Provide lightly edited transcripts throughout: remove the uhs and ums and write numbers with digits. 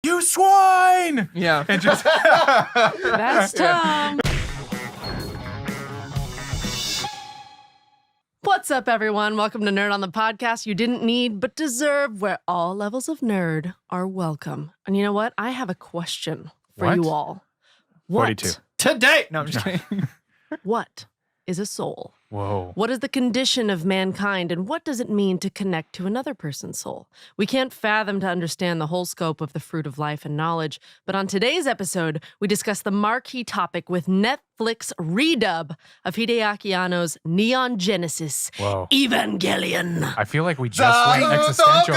"You swine!" Yeah. And just That's Tom. What's up, everyone? Welcome to Nerd on the Podcast you didn't need but deserve, where all levels of nerd are welcome. And you know what? I have a question for you all. 42. Today. No, I'm just kidding. What is a soul? Whoa. What is the condition of mankind, and what does it mean to connect to another person's soul? We can't fathom to understand the whole scope of the fruit of life and knowledge, but on today's episode, we discuss the marquee topic with Netflix redub of Hideaki Anno's Neon Genesis, Whoa. Evangelion. I feel like we just went existential.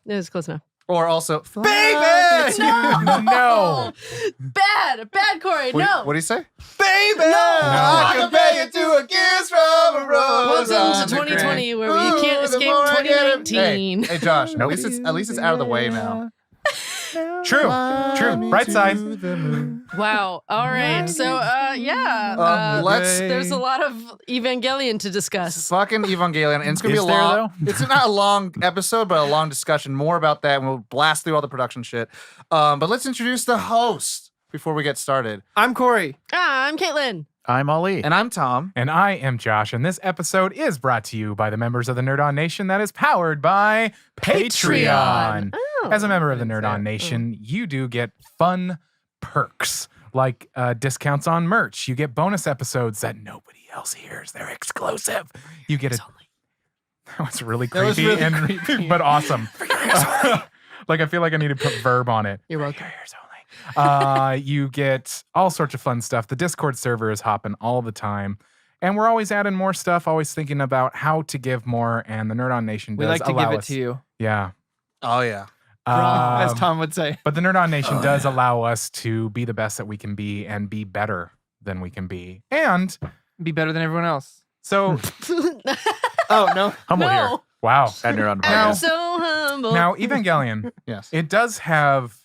Yeah, it was close enough. Or also, Baby! No. Bad, Corey. No. What do you say? Baby! I can pay you to a kiss from a rose. Welcome to 2020, where you can't escape 2019. Hey, Josh. At least it's out of the way now. True. Bright side. Wow. All right. So, there's a lot of Evangelion to discuss. Fucking Evangelion. And it's gonna be a long. It's not a long episode, but a long discussion. More about that, and we'll blast through all the production shit. But let's introduce the host before we get started. I'm Corey. I'm Caitlin. I'm Ali. And I'm Tom. And I am Josh, and this episode is brought to you by the members of the Nerd On Nation that is powered by Patreon. Oh. As a member of the Nerd On Nation, you do get fun perks like discounts on merch. You get bonus episodes that nobody else hears. They're exclusive. You get That was really creepy, creepy. but awesome. Like, I feel like I need to put verb on it. You're welcome. Your ears only. You get all sorts of fun stuff. The Discord server is hopping all the time. And we're always adding more stuff, always thinking about how to give more. And the Nerd On Nation does We like to allow give it us. to you. Yeah. Oh yeah. As Um, Tom would say. But the Nerd On Nation does allow us to be the best that we can be and be better than we can be. And Be better than everyone else. so, Oh, no. Humble here. No. wow. At Nerd on the I'm Podcast. so humble. Now, Evangelion, Yes. it does have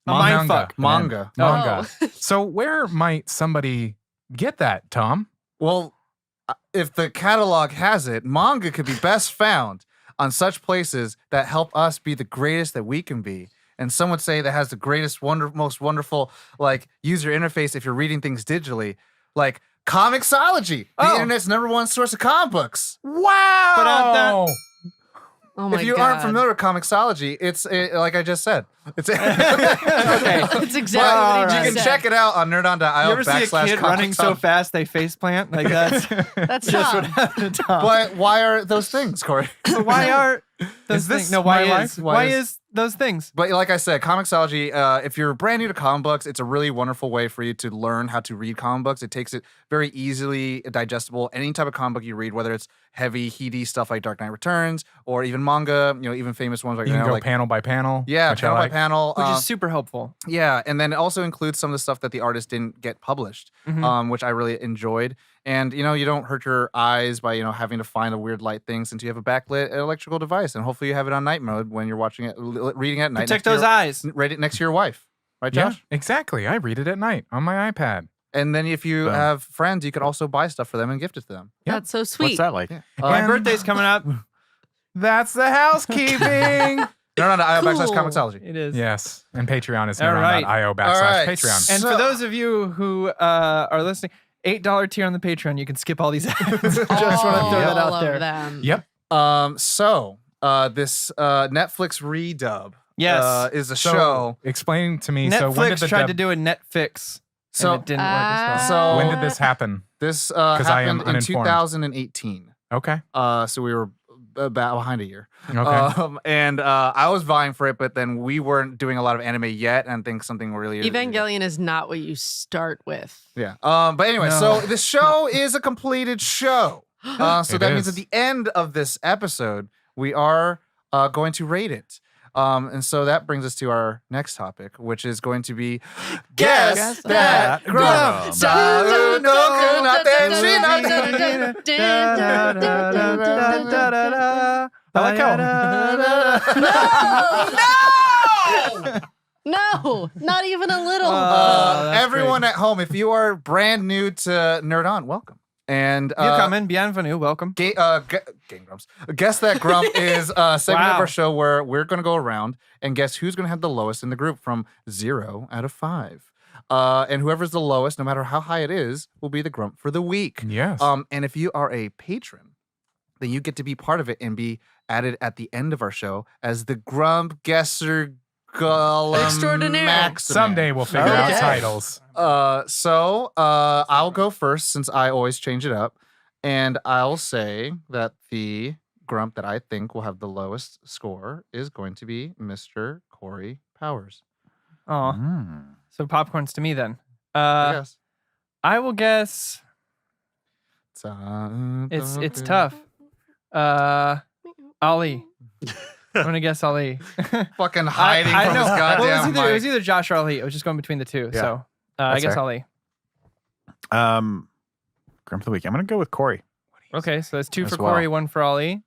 A mindfuck. Manga. Manga. Oh. So where might somebody get that, Tom? Well, if the catalog has it, manga could be best found on such places that help us be the greatest that we can be. And some would say that has the greatest, most wonderful, like, user interface if you're reading things digitally, like Comixology, the internet's #1 source of comic books. Wow. Oh my If you God. aren't familiar with Comixology, it's like I just said. It's Okay. That's exactly what he You can just said. check it out on nerdon.io. You ever see a kid running so fast they faceplant? Like, that's That's just Tom. what happened to Tom. But why are those things, Corey? But why are those Is this things? No, my why life? is? Why is those things? But like I said, Comixology, if you're brand new to comic books, it's a really wonderful way for you to learn how to read comic books. It takes it very easily digestible. Any type of comic book you read, whether it's heavy, heady stuff like Dark Knight Returns, or even manga, even famous ones like, You can go like panel by panel. yeah, which I panel by like. panel. Which is super helpful. Yeah, and then it also includes some of the stuff that the artist didn't get published, which I really enjoyed. And you don't hurt your eyes by having to find a weird light thing, since you have a backlit electrical device, and hopefully you have it on night mode when you're watching it, reading at night. Protect those eyes. Right next to your wife, right, Yeah, Josh? exactly. I read it at night on my iPad. And then if you Boom. have friends, you can also buy stuff for them and gift it to them. That's so sweet. What's that like? My And birthday's coming up. That's the housekeeping. Nerdon.io Cool. / Comixology. It is. Yes. And Patreon is All right. nerdon.io / All right. Patreon. And So- for those of you who are listening, $8 tier on the Patreon, you can skip all these ads. Just want to throw that All out there. of them. Yep. So this Netflix redub Yes. is a So, show. explain to me. So when did Netflix the tried to do a Netfix, So and it didn't work as well. So- when did this happen? this 'Cause I am happened in uninformed. 2018. Okay. So we were about behind a year. Okay. And I was vying for it, but then we weren't doing a lot of anime yet, and I think something really Evangelion is not what you start with. Yeah. But anyway, No. so the show is a completed show. So It that means is. at the end of this episode, we are going to rate it. And so that brings us to our next topic, which is going to be Guess That Grum. I like how. No, not even a little. That's Everyone at home, if you are brand new to Nerd On, welcome. And You coming? Bienvenue. Welcome. Game Grumps. Guess That Grump is a segment of Wow. our show where we're going to go around and guess who's going to have the lowest in the group from 0 out of 5. And whoever's the lowest, no matter how high it is, will be the Grump for the week. Yes. And if you are a patron, then you get to be part of it and be added at the end of our show as the Grump Guesser Golem Extraordinaire. Maximus. Someday we'll figure out Okay. titles. So I'll go first since I always change it up. And I'll say that the Grump that I think will have the lowest score is going to be Mr. Corey Powers. Oh, Hmm. so popcorn's to me then. Yes. I will guess it's tough. Ali. I'm gonna guess Ali. Fucking hiding I from know. his goddamn Well, it was mic. either Josh or Ali. I was just going between the two. Yeah. So I That's guess fair. Ali. Grump of the week. I'm gonna go with Corey. Okay, so that's 2 As for well. Corey, 1 for Ali.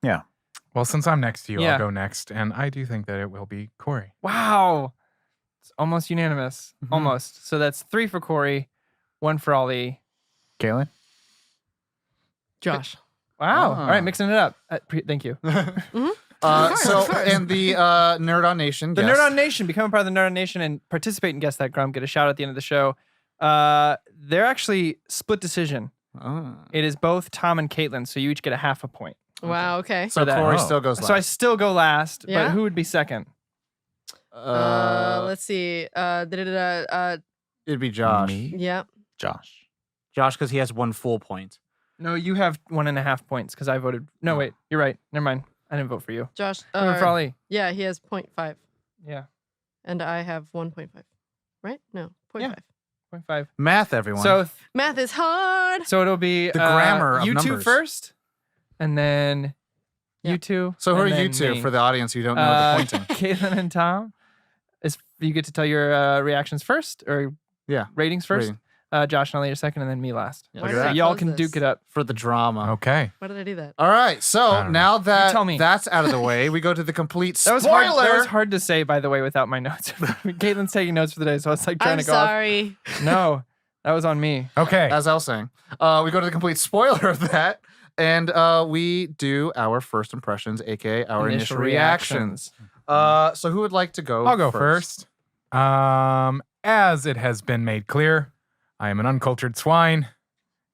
Well, since I'm next to you, Yeah. I'll go next. And I do think that it will be Corey. Wow. It's almost unanimous. Mhm. Almost. So that's 3 for Corey, 1 for Ali. Kaylin. Josh. Wow. Ah. All right, mixing it up. Thank you. course, So, of course. and the Nerd On Nation. The guest- Nerd On Nation, become a part of the Nerd On Nation and participate in Guess That Grump. Get a shout out at the end of the show. They're actually split decision. Ah. It is both Tom and Caitlin, so you each get a half a point. Wow. Okay. So that. Corey Oh. still goes last. So I still go last, Yeah? but who would be second? Let's see. It'd be Josh. Me. Yeah. Josh. Josh, because he has 1 full point. No, you have 1.5 points because I voted. No, wait, you're right. Never mind. I didn't vote for you. Josh. I voted for Ali. Yeah, he has 0.5. Yeah, And I have 1.5. Right? No, 0.5. Yeah. 0.5. Math, everyone. So, Math is hard. so it'll be The grammar of you two numbers. first, and then Yeah. you two. So who are and you then two me. for the audience who don't know the pointing? Caitlin and Tom. You get to tell your reactions first or Yeah. ratings first. Rating. Josh and Ali are second, and then me last. Yeah. Why Look did at I that. Y'all close can this? duke it up. For the drama. Okay. Why did I do that? All right. I So don't know. now that tell me. that's out of the way, we go to the complete That spoiler. was hard. That was hard to say, by the way, without my notes. Caitlin's taking notes for the day, so I was like trying I'm to go. sorry. No, that was on me. Okay. As I was saying, we go to the complete spoiler of that, and we do our first impressions, aka our initial reactions. So who would like to go? I'll go first. As it has been made clear, I am an uncultured swine,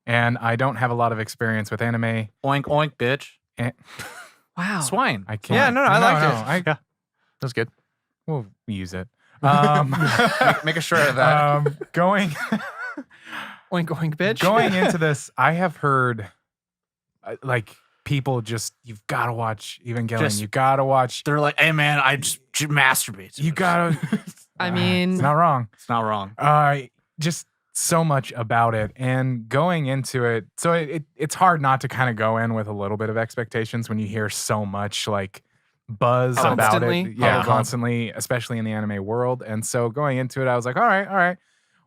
and I don't have a lot of experience with anime. Oink oink, bitch. Wow. Swine. I can't. Yeah, no, I liked it. Yeah. That's good. We'll use it. Make a sure of that. Going Oink oink, bitch. going into this, I have heard like people just you've got to watch Evangelion. Just- You got to watch. They're like, hey, man, I just masturbate. You got to. I mean- it's not wrong. It's not wrong. Just so much about it, and going into it, so it's hard not to kind of go in with a little bit of expectations when you hear so much like buzz about Constantly? it. Yeah, Hubbub. constantly, especially in the anime world. And so going into it, I was like, all right.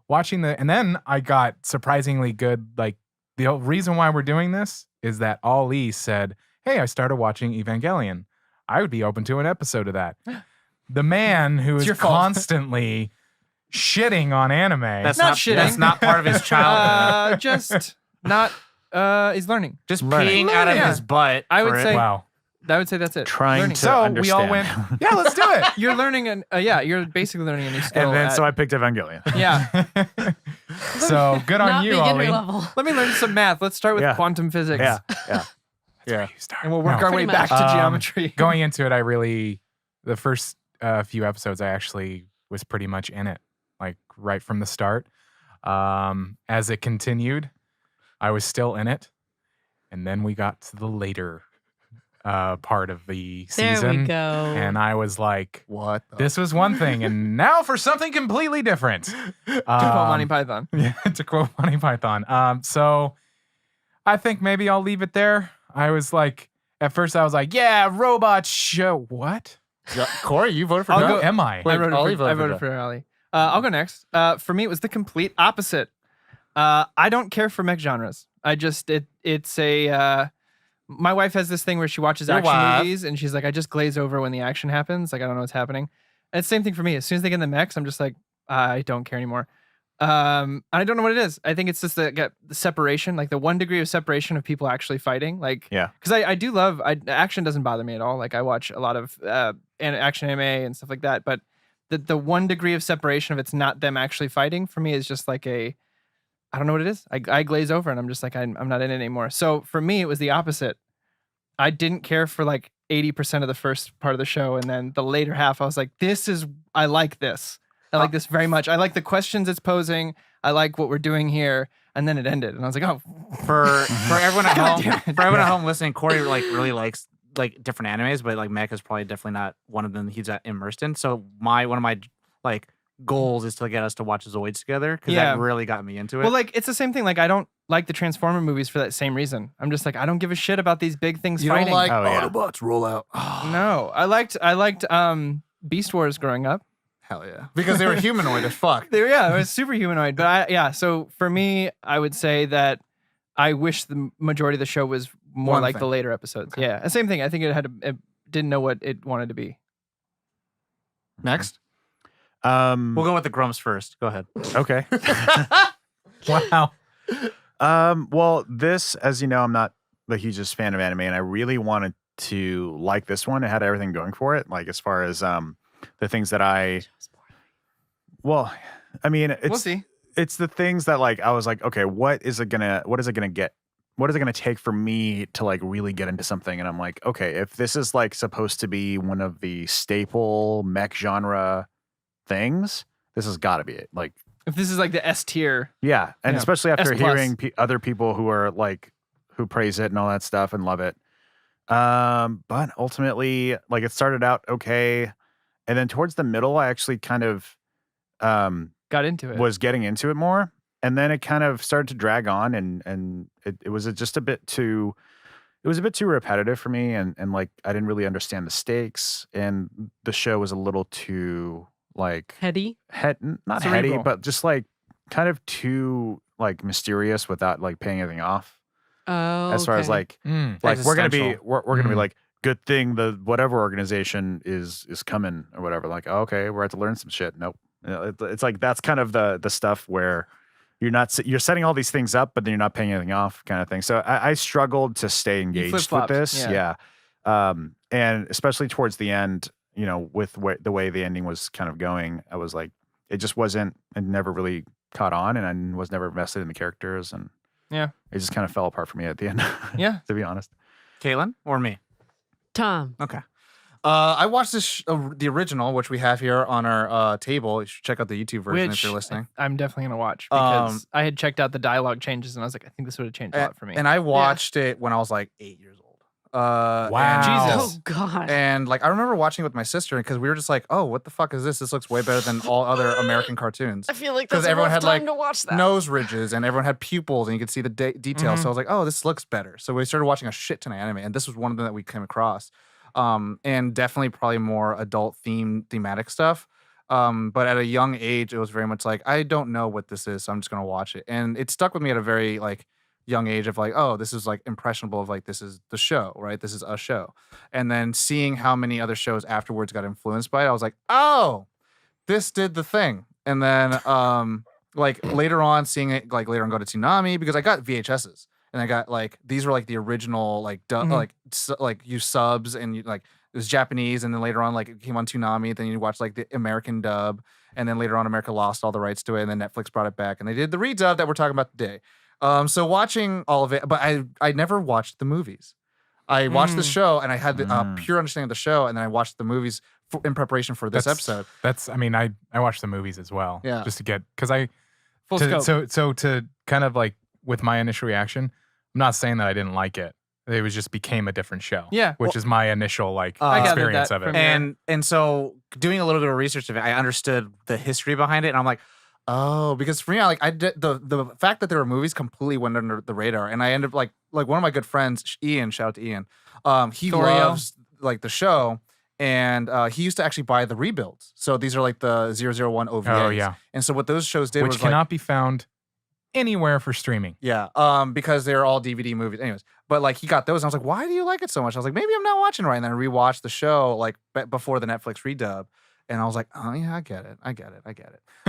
Watching and then I got surprisingly good. Like the reason why we're doing this is that Ali said, "Hey, I started watching Evangelion. I would be open to an episode of that." The man who It's is your fault. constantly shitting on anime. That's Not not shitting. That's not part of his childhood. Just not. He's learning. just learning. peeing out of Yeah. his butt. I would for it. say- Wow. I would say that's it. Trying Learning. to So understand. we all went, yeah, let's do it. You're learning an. Yeah, you're basically learning a new skill. And then at- so I picked Evangelion. yeah. So good on Not you, beginner Ollie. level. Let me learn some math. Let's start with Yeah. quantum physics. Yeah. Yeah. You start. And we'll work No. our way Pretty back much. to geometry. Going into it, the first few episodes, I actually was pretty much in it, like right from the start. As it continued, I was still in it. And then we got to the later part of the There season. we go. And I was like, What? the- this was one thing. And now for something completely different. To quote Monty Python. Yeah, to quote Monty Python. So I think maybe I'll leave it there. I was like, at first I was like, yeah, robot show. What? Yeah, Corey, you voted for I'll no? go- Am I? Wait, I voted Ollie for, I voted voted for for Ali. I'll go next. For me, it was the complete opposite. I don't care for mech genres. I just it's a. My wife has this thing where she watches Your action wife. movies, and she's like, I just glaze over when the action happens. Like I don't know what's happening. And it's the same thing for me. As soon as they get in the mechs, I'm just like, I don't care anymore. I don't know what it is. I think it's just the separation, like the 1 degree of separation of people actually fighting. Like, Yeah. because I do love action doesn't bother me at all. Like I watch a lot of action anime and stuff like that. But the 1 degree of separation of it's not them actually fighting for me is just like I don't know what it is. I glaze over and I'm just like I'm not in it anymore. So for me, it was the opposite. I didn't care for like 80% of the first part of the show, and then the later half, I was like, I like this. I like this very much. I like the questions it's posing. I like what we're doing here. And then it ended, and I was like, oh. For everyone at home, listening, Corey like really likes like different animes, but like Mech is probably definitely not one of them he's immersed in. So one of my like goals is to get us to watch Zoids together because that really got me into it. Well, like it's the same thing. Like I don't like the Transformer movies for that same reason. I'm just like I don't give a shit about these big things You fighting. don't like yeah. Autobots roll out. No, I liked Beast Wars growing up. Hell yeah. Because they were humanoid as fuck. It was super humanoid. But so for me, I would say that I wish the majority of the show was more One like thing. the later episodes. Okay. Yeah, same thing. I think it didn't know what it wanted to be. Next. We'll go with the Grumps first. Go ahead. Okay. Wow. Well, this, as you know, I'm not the hugest fan of anime, and I really wanted to like this one. It had everything going for it, like as far as the things that well, I mean, We'll see. it's the things that like I was like, okay, what is it gonna take for me to like really get into something? And I'm like, okay, if this is like supposed to be one of the staple mech genre things, this has got to be it. Like, If this is like the S tier, yeah, and Yeah. especially after S+. hearing other people who are like who praise it and all that stuff and love it. But ultimately, like it started out okay, and then towards the middle, I actually kind of got into it. was getting into it more, and then it kind of started to drag on, and it was just a bit too. It was a bit too repetitive for me, and like I didn't really understand the stakes, and the show was a little too like Heady. not Cerebral. heady, but just like kind of too like mysterious without like paying anything off. Oh, As far as like Mm. we're gonna be Existential. we're gonna be Mm. like, good thing the whatever organization is coming or whatever. Like, oh, okay, we're at to learn some shit. Nope. You know, it's like that's kind of the stuff where you're setting all these things up, but then you're not paying anything off, kind of thing. So I struggled to stay engaged with flip-flopped, this. yeah. And especially towards the end, you know, with the way the ending was kind of going, I was like, it just wasn't. It never really caught on, and I was never invested in the characters, and Yeah. it just kind of fell apart for me at the end. Yeah. To be honest. Caitlin or me? Tom. Okay. I watched this the original, which we have here on our table. You should check out the YouTube version if you're listening. I'm definitely gonna watch because I had checked out the dialogue changes and I was like, I think this would have changed a lot for me. And I watched it when I was like 8 years old. Wow. Jesus. Oh God. And like I remember watching it with my sister because we were just like, "Oh, what the fuck is this? This looks way better than all other American cartoons." I feel like 'Cause that's a everyone rough had, time like, to watch that. Nose ridges and everyone had pupils and you could see the details. So I was like, "Oh, this looks better." So we started watching a shit ton of anime, and this was one of them that we came across. And definitely probably more adult thematic stuff. But at a young age, it was very much like, I don't know what this is, so I'm just gonna watch it. And it stuck with me at a very like young age of like, oh, this is like impressionable of like this is the show, right? This is a show. And then seeing how many other shows afterwards got influenced by it, I was like, oh, this did the thing. And then like later on seeing it like later on go to Toonami because I got VHSs. And I got like these were like the original like like you subs and you like it was Japanese and then later on like it came on Toonami. Then you watch like the American dub and then later on America lost all the rights to it and then Netflix brought it back and they did the redub that we're talking about today. So watching all of it, but I never watched the movies. I watched the show and I had the pure understanding of the show and then I watched the movies in preparation for this episode. I mean, I watch the movies as well. Yeah. Just to get because I Full to, scope. so to kind of like with my initial reaction, I'm not saying that I didn't like it. It was just became a different show. Yeah. Which is my initial like I gathered experience that of it. from And so doing a little bit of research of it, I understood the history behind it, and I'm like, Oh, because for me, I did the fact that there were movies completely went under the radar, and I ended up like one of my good friends, Ian. Shout out to Ian. He Thorio. loves like the show, and he used to actually buy the rebuilds. So these are like the 001 OVAs. Oh yeah. And so what those shows did Which was cannot like, be found anywhere for streaming. because they're all DVD movies. Anyways, but like he got those, and I was like, why do you like it so much? I was like, maybe I'm not watching right. And then I rewatched the show like before the Netflix redub. And I was like, oh yeah, I get it.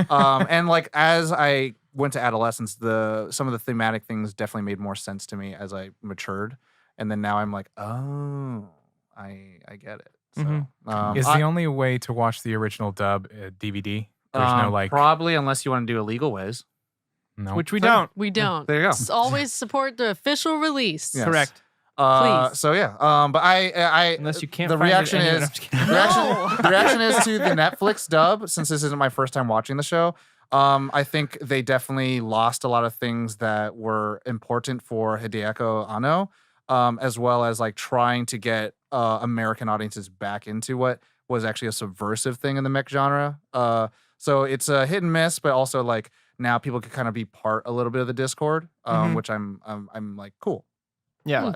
And like as I went to adolescence, some of the thematic things definitely made more sense to me as I matured. And then now I'm like, oh, I get it. So Is the only way to watch the original dub DVD? There's no like probably unless you want to do illegal ways. no. Which we don't. We don't. There you go. Always support the official release. Yes. Correct. Please. So yeah. But I Unless you can't the find it reaction anywhere. is I'm just kidding. the reaction is to the Netflix dub, since this isn't my first time watching the show. I think they definitely lost a lot of things that were important for Hideako Anno, as well as like trying to get American audiences back into what was actually a subversive thing in the mech genre. So it's a hit and miss, but also like now people can kind of be part a little bit of the Discord, which I'm like cool. Yeah.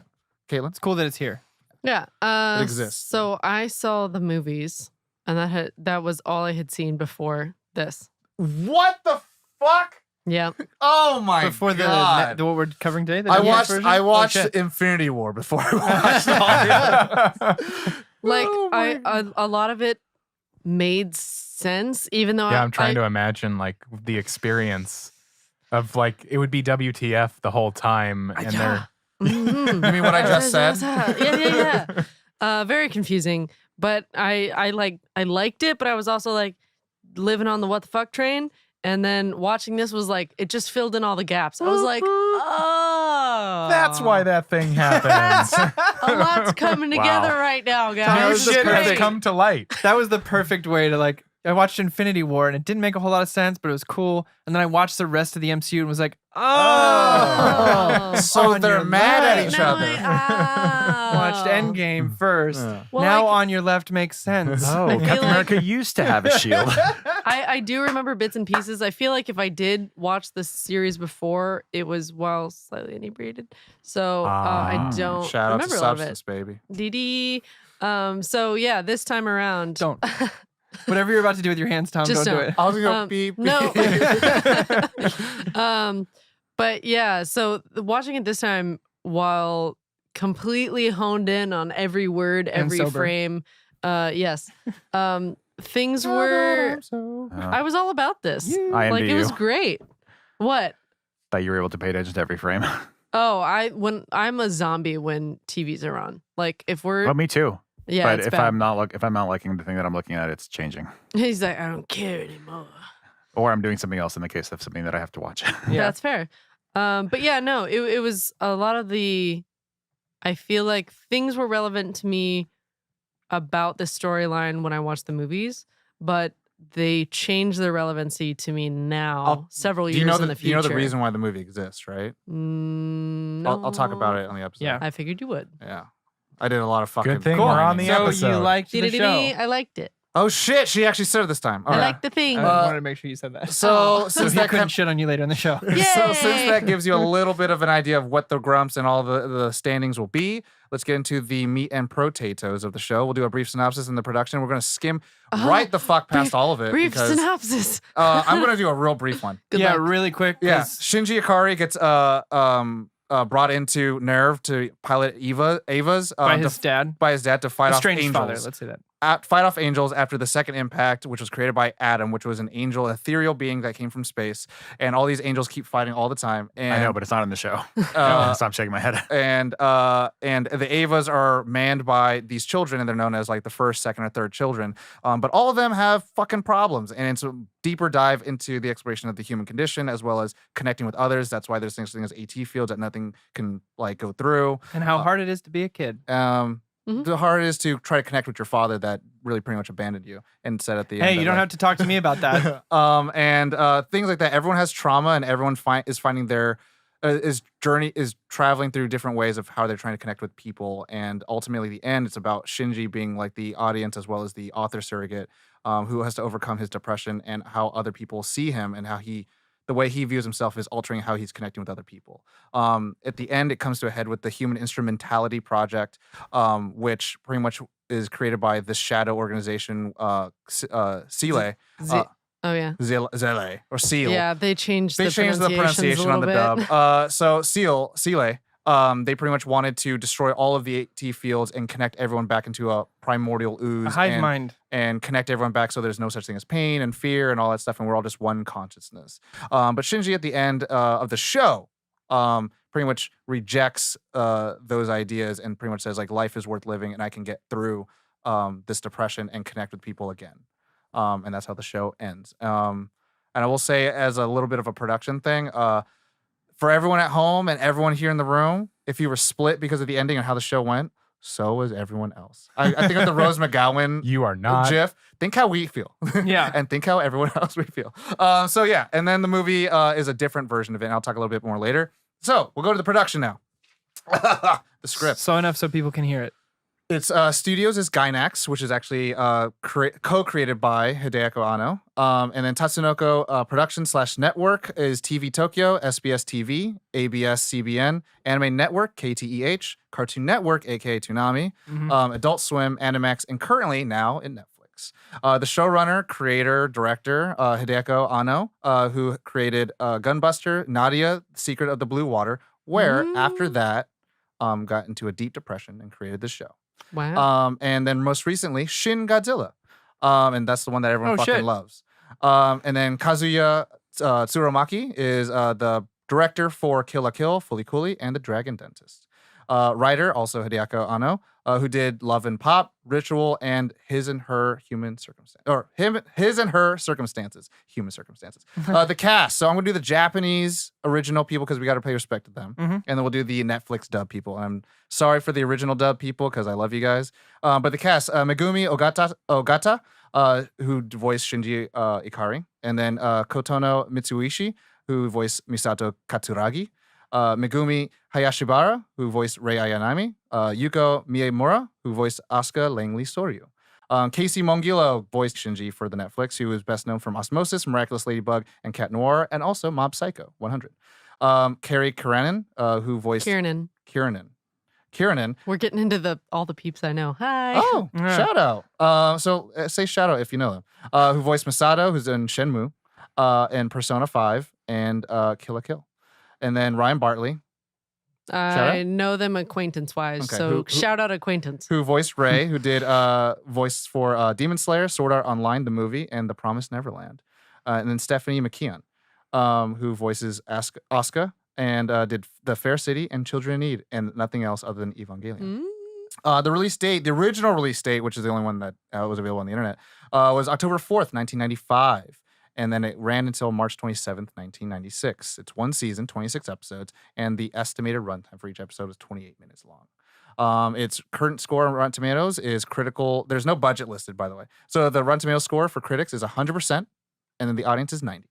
Caitlin? It's cool that it's here. Yeah. It exists. So I saw the movies, and that was all I had seen before this. What the fuck? Yeah. Oh my Before god! what we're covering today? The I Netflix watched version? I Oh, watched shit. Infinity War before I watched all this. Like Oh my a lot of it made sense, even though Yeah, I'm trying to imagine like the experience of like it would be WTF the whole time, and they're Mhm. You mean what I just said? Yeah. Very confusing, but I liked it, but I was also like living on the what the fuck train, and then watching this was like it just filled in all the gaps. I was like, oh, that's why that thing happens. a lot's coming together right now, guys. Shit has Great. come to light. That was the perfect way to like. I watched Infinity War and it didn't make a whole lot of sense, but it was cool. And then I watched the rest of the MCU and was like, oh, So on they're your mad at left. each Now other. Watched Endgame first. Yeah. Well, now I- on your left makes sense. Oh, I feel Captain like- America used to have a shield. I do remember bits and pieces. I feel like if I did watch the series before, it was while slightly inebriated. So I don't Shout out to remember a lot of it. Substance, baby. DD. So yeah, this time around. Don't. Whatever you're about to do with your hands, Tom, Just don't do don't. it. I was gonna go Um, beep. No. But yeah, so watching it this time while completely honed in on every word, And every sober. frame. Yes. Things were I was all about this. I Like envy it was you great. What? that you were able to pay attention to every frame. Oh, I'm a zombie when TVs are on. Like if we're Well, me too. yeah, But it's if bad. I'm not liking the thing that I'm looking at, it's changing, He's like, I don't care anymore. or I'm doing something else in the case of something that I have to watch. Yeah. That's fair. But yeah, no, it was a lot of the. I feel like things were relevant to me about the storyline when I watched the movies, but they changed their relevancy to me now, several Do years you know in the future. You know the reason why the movie exists, right? No. I'll talk about it on the episode. Yeah. I figured you would. Yeah. I did a lot of fucking. Good thing Cool. we're on the So episode. you liked the Dee-dee-dee-dee, show. I liked it. Oh shit! She actually said it this time. All I right. like the thing. I wanted to make sure you said that. So Oh. So since he that couldn't kind shit on you later in the show. so since Yay! that gives you a little bit of an idea of what the grumps and all the standings will be, let's get into the meat and potatoes of the show. We'll do a brief synopsis in the production. We're gonna skim right the fuck past all of it Brief because synopsis. I'm gonna do a real brief one. Good yeah, luck. really quick. Yeah, 'cause Shinji Ikari gets brought into Nerve to pilot Ava's by his dad. by his dad to fight A off strange angels. father, let's say that. Fight off angels after the second impact, which was created by Adam, which was an angel, ethereal being that came from space, and all these angels keep fighting all the time. And I know, but it's not in the show. Uh, Stop shaking my head. and the Avas are manned by these children, and they're known as like the first, second, or third children. But all of them have fucking problems, and it's a deeper dive into the exploration of the human condition as well as connecting with others. That's why there's things as AT fields that nothing can like go through. And how hard it is to be a kid. Mhm. The hard is to try to connect with your father that really pretty much abandoned you and said at the end. Hey, that, you don't like, have to talk to me about that. and things like that. Everyone has trauma, and everyone is finding their is traveling through different ways of how they're trying to connect with people. And ultimately, the end, it's about Shinji being like the audience as well as the author surrogate, who has to overcome his depression and how other people see him and how the way he views himself is altering how he's connecting with other people. At the end, it comes to a head with the Human Instrumentality Project, which pretty much is created by this shadow organization, Sile. Oh yeah. Zele or Seal. Yeah, they changed They the changed the pronunciations pronunciation a on the little bit. dub. So Sile they pretty much wanted to destroy all of the AT fields and connect everyone back into a primordial ooze. A hive mind. And connect everyone back so there's no such thing as pain and fear and all that stuff, and we're all just one consciousness. But Shinji at the end of the show pretty much rejects those ideas and pretty much says like life is worth living and I can get through this depression and connect with people again. And that's how the show ends. And I will say as a little bit of a production thing, for everyone at home and everyone here in the room, if you were split because of the ending and how the show went, so was everyone else. I think of the Rose McGowan You are not. GIF. Think how we feel. Yeah. And think how everyone else we feel. So yeah, and then the movie is a different version of it, and I'll talk a little bit more later. So we'll go to the production now. The script. So enough so people can hear it. Its studios is Gainax, which is actually co-created by Hideako Anno. And then Tatsunoko Production / Network is TV Tokyo, SBS TV, ABS CBN, Anime Network, KTEH, Cartoon Network, aka Toonami, Adult Swim, Animax, and currently now in Netflix. The showrunner, creator, director, Hideako Anno, who created Gunbuster, Nadia, Secret of the Blue Water, where after that got into a deep depression and created the show. Wow. And then most recently, Shin Godzilla. And that's the one that everyone fucking loves. And then Kazuya Tsuromaki is the director for Kill la Kill, Fully Cooley, and The Dragon Dentist. Writer, also Hideako Anno, who did Love and Pop, Ritual, and His and Her Human Circumstance, or His and Her Circumstances, Human Circumstances. The cast. So I'm gonna do the Japanese original people because we got to pay respect to them, and then we'll do the Netflix dub people. And I'm sorry for the original dub people because I love you guys. But the cast: Megumi Ogata, who voiced Shinji Ikari, and then Kotono Mitsuishi, who voiced Misato Katsuragi. Megumi Hayashibara, who voiced Rei Ayanami, Yuko Miyamura, who voiced Asuka Langley Soryu. Casey Mongillo voiced Shinji for the Netflix, who is best known from Osmosis, Miraculous Ladybug, and Cat Noir, and also Mob Psycho 100. Carrie Kiranen, who voiced Kiernan. Kiranen. We're getting into all the peeps I know. Hi. Oh, shout out. So say shout out if you know them. Who voiced Masato, who's in Shenmue, and Persona 5, and Kill la Kill. And then Ryan Bartley, I know them acquaintance-wise, Okay, so who- shout out acquaintance. who voiced Ray, who did voice for Demon Slayer, Sword Art Online, the movie, and The Promised Neverland. And then Stephanie McKeon, who voices Asuka and did The Fair City and Children in Need, and nothing else other than Evangelion. The release date, the original release date, which is the only one that was available on the internet, was October 4th, 1995. And then it ran until March 27th, 1996. It's one season, 26 episodes, and the estimated runtime for each episode is 28 minutes long. Its current score on Rotten Tomatoes is critical. There's no budget listed, by the way. So the Rotten Tomatoes score for critics is 100%, and then the audience is 90.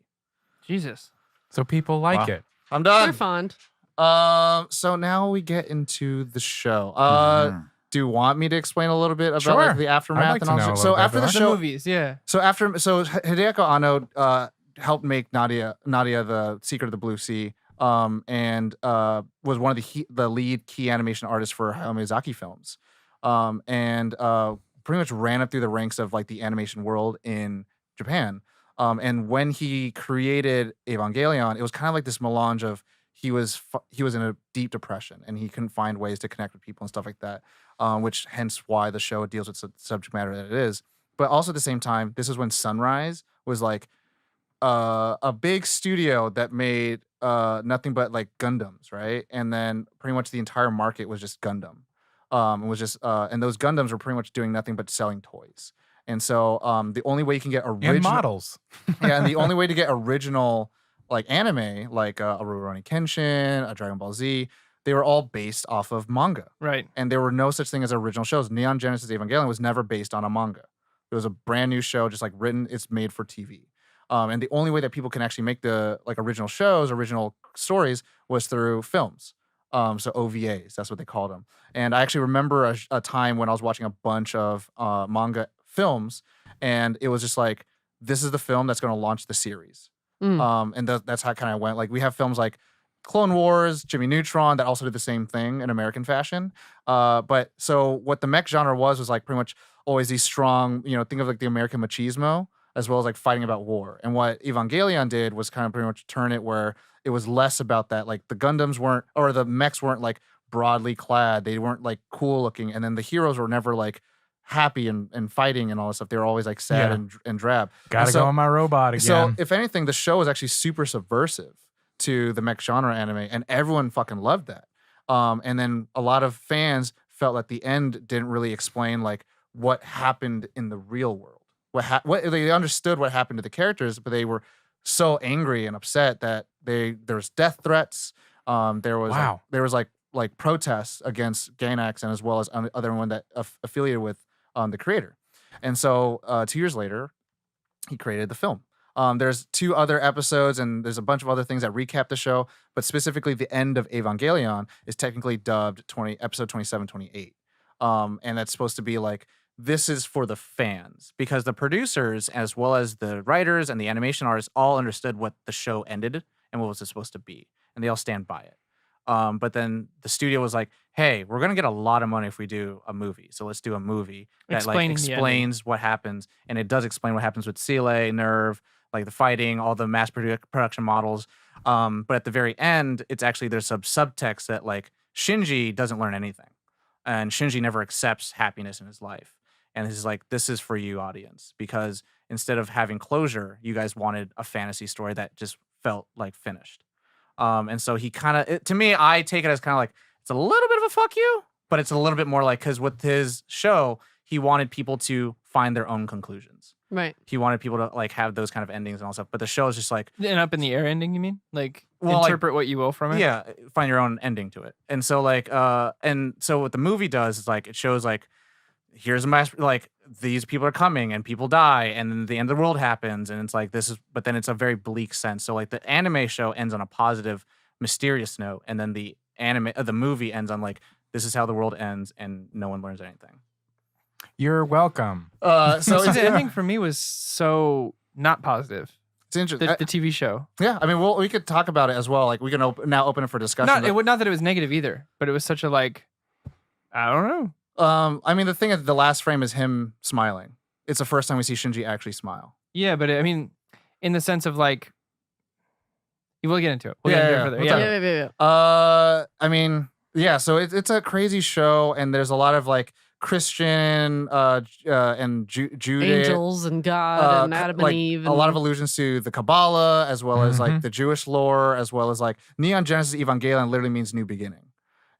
Jesus. So people like Wow. it. I'm They're done. fond. So now we get into the show. Do you want me to explain a little bit about Sure. like, the aftermath I'd like and to all know that? a So little bit after the about The show, movies, yeah. so Hideako Anno helped make Nadia the Secret of the Blue Sea, and was one of the lead key animation artists for Hayao Miyazaki films, and pretty much ran up through the ranks of like the animation world in Japan. And when he created Evangelion, it was kind of like this melange of he was in a deep depression and he couldn't find ways to connect with people and stuff like that, which hence why the show deals with the subject matter that it is. But also at the same time, this is when Sunrise was like a big studio that made nothing but like Gundams, right? And then pretty much the entire market was just Gundam. It was just and those Gundams were pretty much doing nothing but selling toys. And so the only way you can get original And models. yeah, and the only way to get original like anime, like a Rurouni Kenshin, a Dragon Ball Z, they were all based off of manga. Right. And there were no such thing as original shows. Neon Genesis Evangelion was never based on a manga. It was a brand new show, just like written, it's made for TV. And the only way that people can actually make the like original shows, original stories, was through films. So OVAs, that's what they called them. And I actually remember a time when I was watching a bunch of manga films, and it was just like, this is the film that's going to launch the series. And that's how it kind of went. Like we have films like Clone Wars, Jimmy Neutron that also did the same thing in American fashion. But so what the mech genre was like pretty much always these strong, think of like the American machismo as well as like fighting about war. And what Evangelion did was kind of pretty much turn it where it was less about that. Like the Gundams weren't, or the mechs weren't like broadly clad. They weren't like cool looking. And then the heroes were never like happy and fighting and all this stuff. They were always like sad and drab. Gotta And so, go on my robot again. So if anything, the show was actually super subversive to the mech genre anime, and everyone fucking loved that. And then a lot of fans felt that the end didn't really explain like what happened in the real world. What they understood what happened to the characters, but they were so angry and upset that there was death threats. There was like protests against Gainax, and as well as other one that affiliated with the creator. And so 2 years later, he created the film. There's 2 other episodes, and there's a bunch of other things that recap the show, but specifically the end of Evangelion is technically dubbed episode 27, 28. And that's supposed to be like, this is for the fans, because the producers, as well as the writers and the animation artists, all understood what the show ended and what was it supposed to be, and they all stand by it. But then the studio was like, hey, we're gonna get a lot of money if we do a movie, so let's do a movie that like explains what happens, and it does explain what happens with Seele, Nerve, like the fighting, all the mass production models. But at the very end, it's actually there's some subtext that like Shinji doesn't learn anything, and Shinji never accepts happiness in his life. And he's like, this is for you, audience, because instead of having closure, you guys wanted a fantasy story that just felt like finished. And so he kind of, to me, I take it as kind of like, it's a little bit of a fuck you, but it's a little bit more like, because with his show, he wanted people to find their own conclusions. Right. Mm-hmm. He wanted people to like have those kind of endings and all stuff. But the show is just like an up in the air ending, you mean? Like interpret what you will from it? Yeah, find your own ending to it. And so like and so what the movie does is like it shows like here's a mass, like these people are coming and people die and then the end of the world happens and it's like this is, but then it's a very bleak sense. So like the anime show ends on a positive, mysterious note, and then the movie ends on like this is how the world ends and no one learns anything. You're welcome. So the ending for me was so not positive. It's interesting. The TV show. Yeah, I mean, we could talk about it as well. Like we can now open it for discussion. Not that it was negative either, but it was such a like, I don't know. I mean, the thing is, the last frame is him smiling. It's the first time we see Shinji actually smile. Yeah, but I mean, in the sense of like, we'll get into it. We'll Yeah, get yeah, into we'll it talk further. Yeah. I mean, yeah. So it's a crazy show, and there's a lot of like Christian and Jude Angels and God and Adam like and Eve. a lot of allusions to the Kabbalah, as well as like the Jewish lore, as well as like Neon Genesis Evangelion literally means new beginning.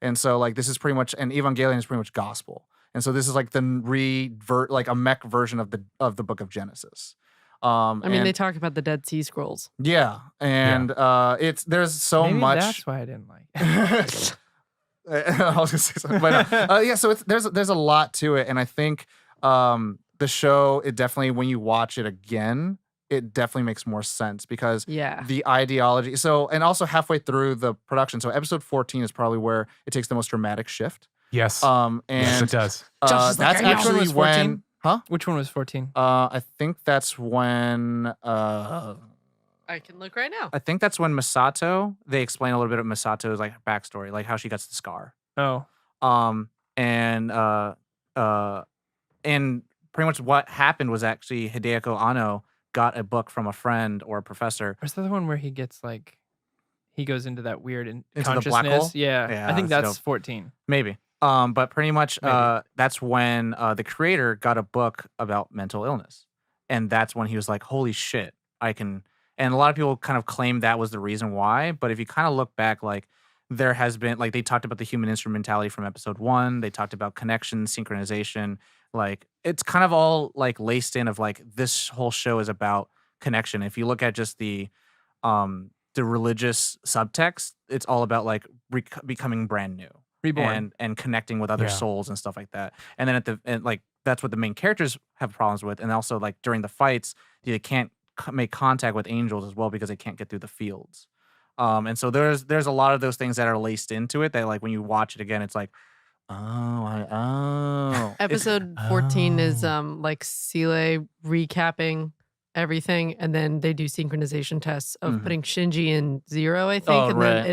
And so like this is pretty much, and Evangelion is pretty much gospel. And so this is like the like a mech version of the book of Genesis. I mean, they talk about the Dead Sea Scrolls. Yeah, and there's so Maybe much. That's why I didn't like it. I was gonna say something, but yeah. So there's a lot to it, and I think the show, it definitely, when you watch it again, it definitely makes more sense because the ideology. So, and also halfway through the production, so episode 14 is probably where it takes the most dramatic shift. Yes. And yes, it does. That's actually when. Huh? Which one was 14? I think that's when. I can look right now. I think that's when Misato, they explain a little bit of Misato's like backstory, like how she gets the scar. Oh. And pretty much what happened was actually Hideako Anno got a book from a friend or a professor. Is that the one where he gets like, he goes into that weird Into the consciousness? black hole? Yeah. I think that's dope. 14. Maybe. But pretty much that's when the creator got a book about mental illness. And that's when he was like, holy shit, I can. And a lot of people kind of claim that was the reason why. But if you kind of look back, like there has been, like they talked about the human instrumentality from episode 1. They talked about connection, synchronization. Like it's kind of all like laced in of like this whole show is about connection. If you look at just the religious subtext, it's all about like becoming brand new. Reborn. And connecting with other souls and stuff like that. And then like that's what the main characters have problems with. And also like during the fights, they can't make contact with angels as well because they can't get through the fields. And so there's a lot of those things that are laced into it that like when you watch it again, it's like, Episode 14 is like Seele recapping everything, and then they do synchronization tests of putting Shinji in 0, I think, and then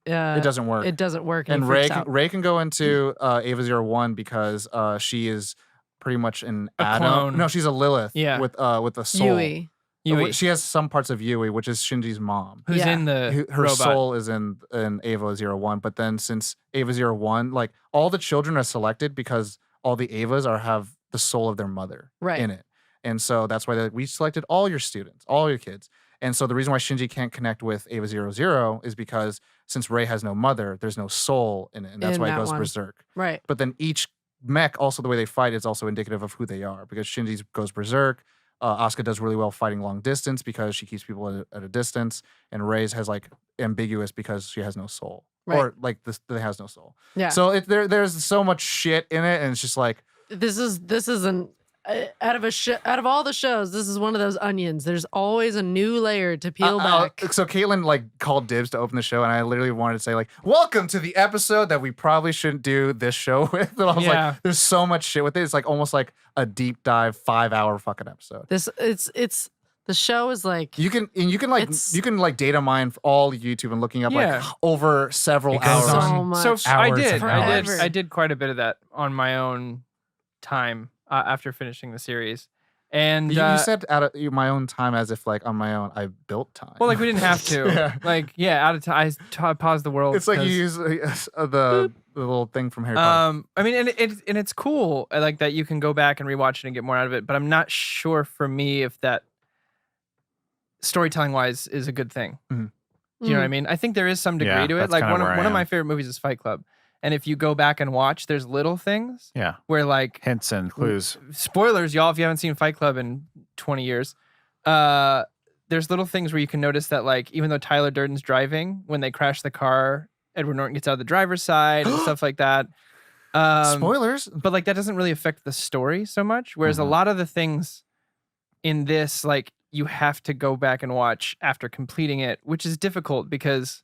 it doesn't work. It doesn't work, and Ray can go into Ava 01 because she is pretty much an A Adam. clone. No, she's a Lilith. Yeah. with a soul. Yui. Yui, she has some parts of Yui, which is Shinji's mom. who's Yeah. in the Her robot. soul is in Ava 01, but then since Ava 01, like all the children are selected because all the Avas have the soul of their mother Right. in it. And so that's why we selected all your students, all your kids. And so the reason why Shinji can't connect with Ava 00 is because since Rei has no mother, there's no soul in it. And that's In why it that goes one. berserk. Right. But then each mech, also the way they fight, is also indicative of who they are because Shinji's goes berserk. Asuka does really well fighting long distance because she keeps people at a distance. And Rei's has like ambiguous because she has no soul. Right. Or like this, they has no soul. Yeah. So there's so much shit in it. And it's just like, This is an out of all the shows, this is one of those onions. There's always a new layer to peel back. So Caitlin like called dibs to open the show, and I literally wanted to say like, "Welcome to the episode that we probably shouldn't do this show with." And I was Yeah. like, "There's so much shit with it. It's like almost like a deep dive 5-hour fucking episode." It's the show is like You can It's- data mine all YouTube and looking up Yeah. like over several It goes hours. so on much. So I Hours did. and hours. I did quite a bit of that on my own time after finishing the series. And You said out of my own time as if like on my own I built time. well, like we didn't have to. Yeah. Like out of time, I paused the world. It's like you 'cause, use the little thing from Harry Potter. I mean, and it's cool. I like that you can go back and rewatch it and get more out of it. But I'm not sure for me if that storytelling wise is a good thing. Mhm. Do you know what I mean? I think there is some degree Yeah, to it. that's Like kinda one where I of my am. favorite movies is Fight Club. And if you go back and watch, there's little things Yeah. where like Hints and clues. spoilers, y'all, if you haven't seen Fight Club in 20 years, there's little things where you can notice that like even though Tyler Durden's driving, when they crash the car, Edward Norton gets out of the driver's side and stuff like that. Spoilers. But like that doesn't really affect the story so much. Whereas a Mhm. lot of the things in this, like you have to go back and watch after completing it, which is difficult because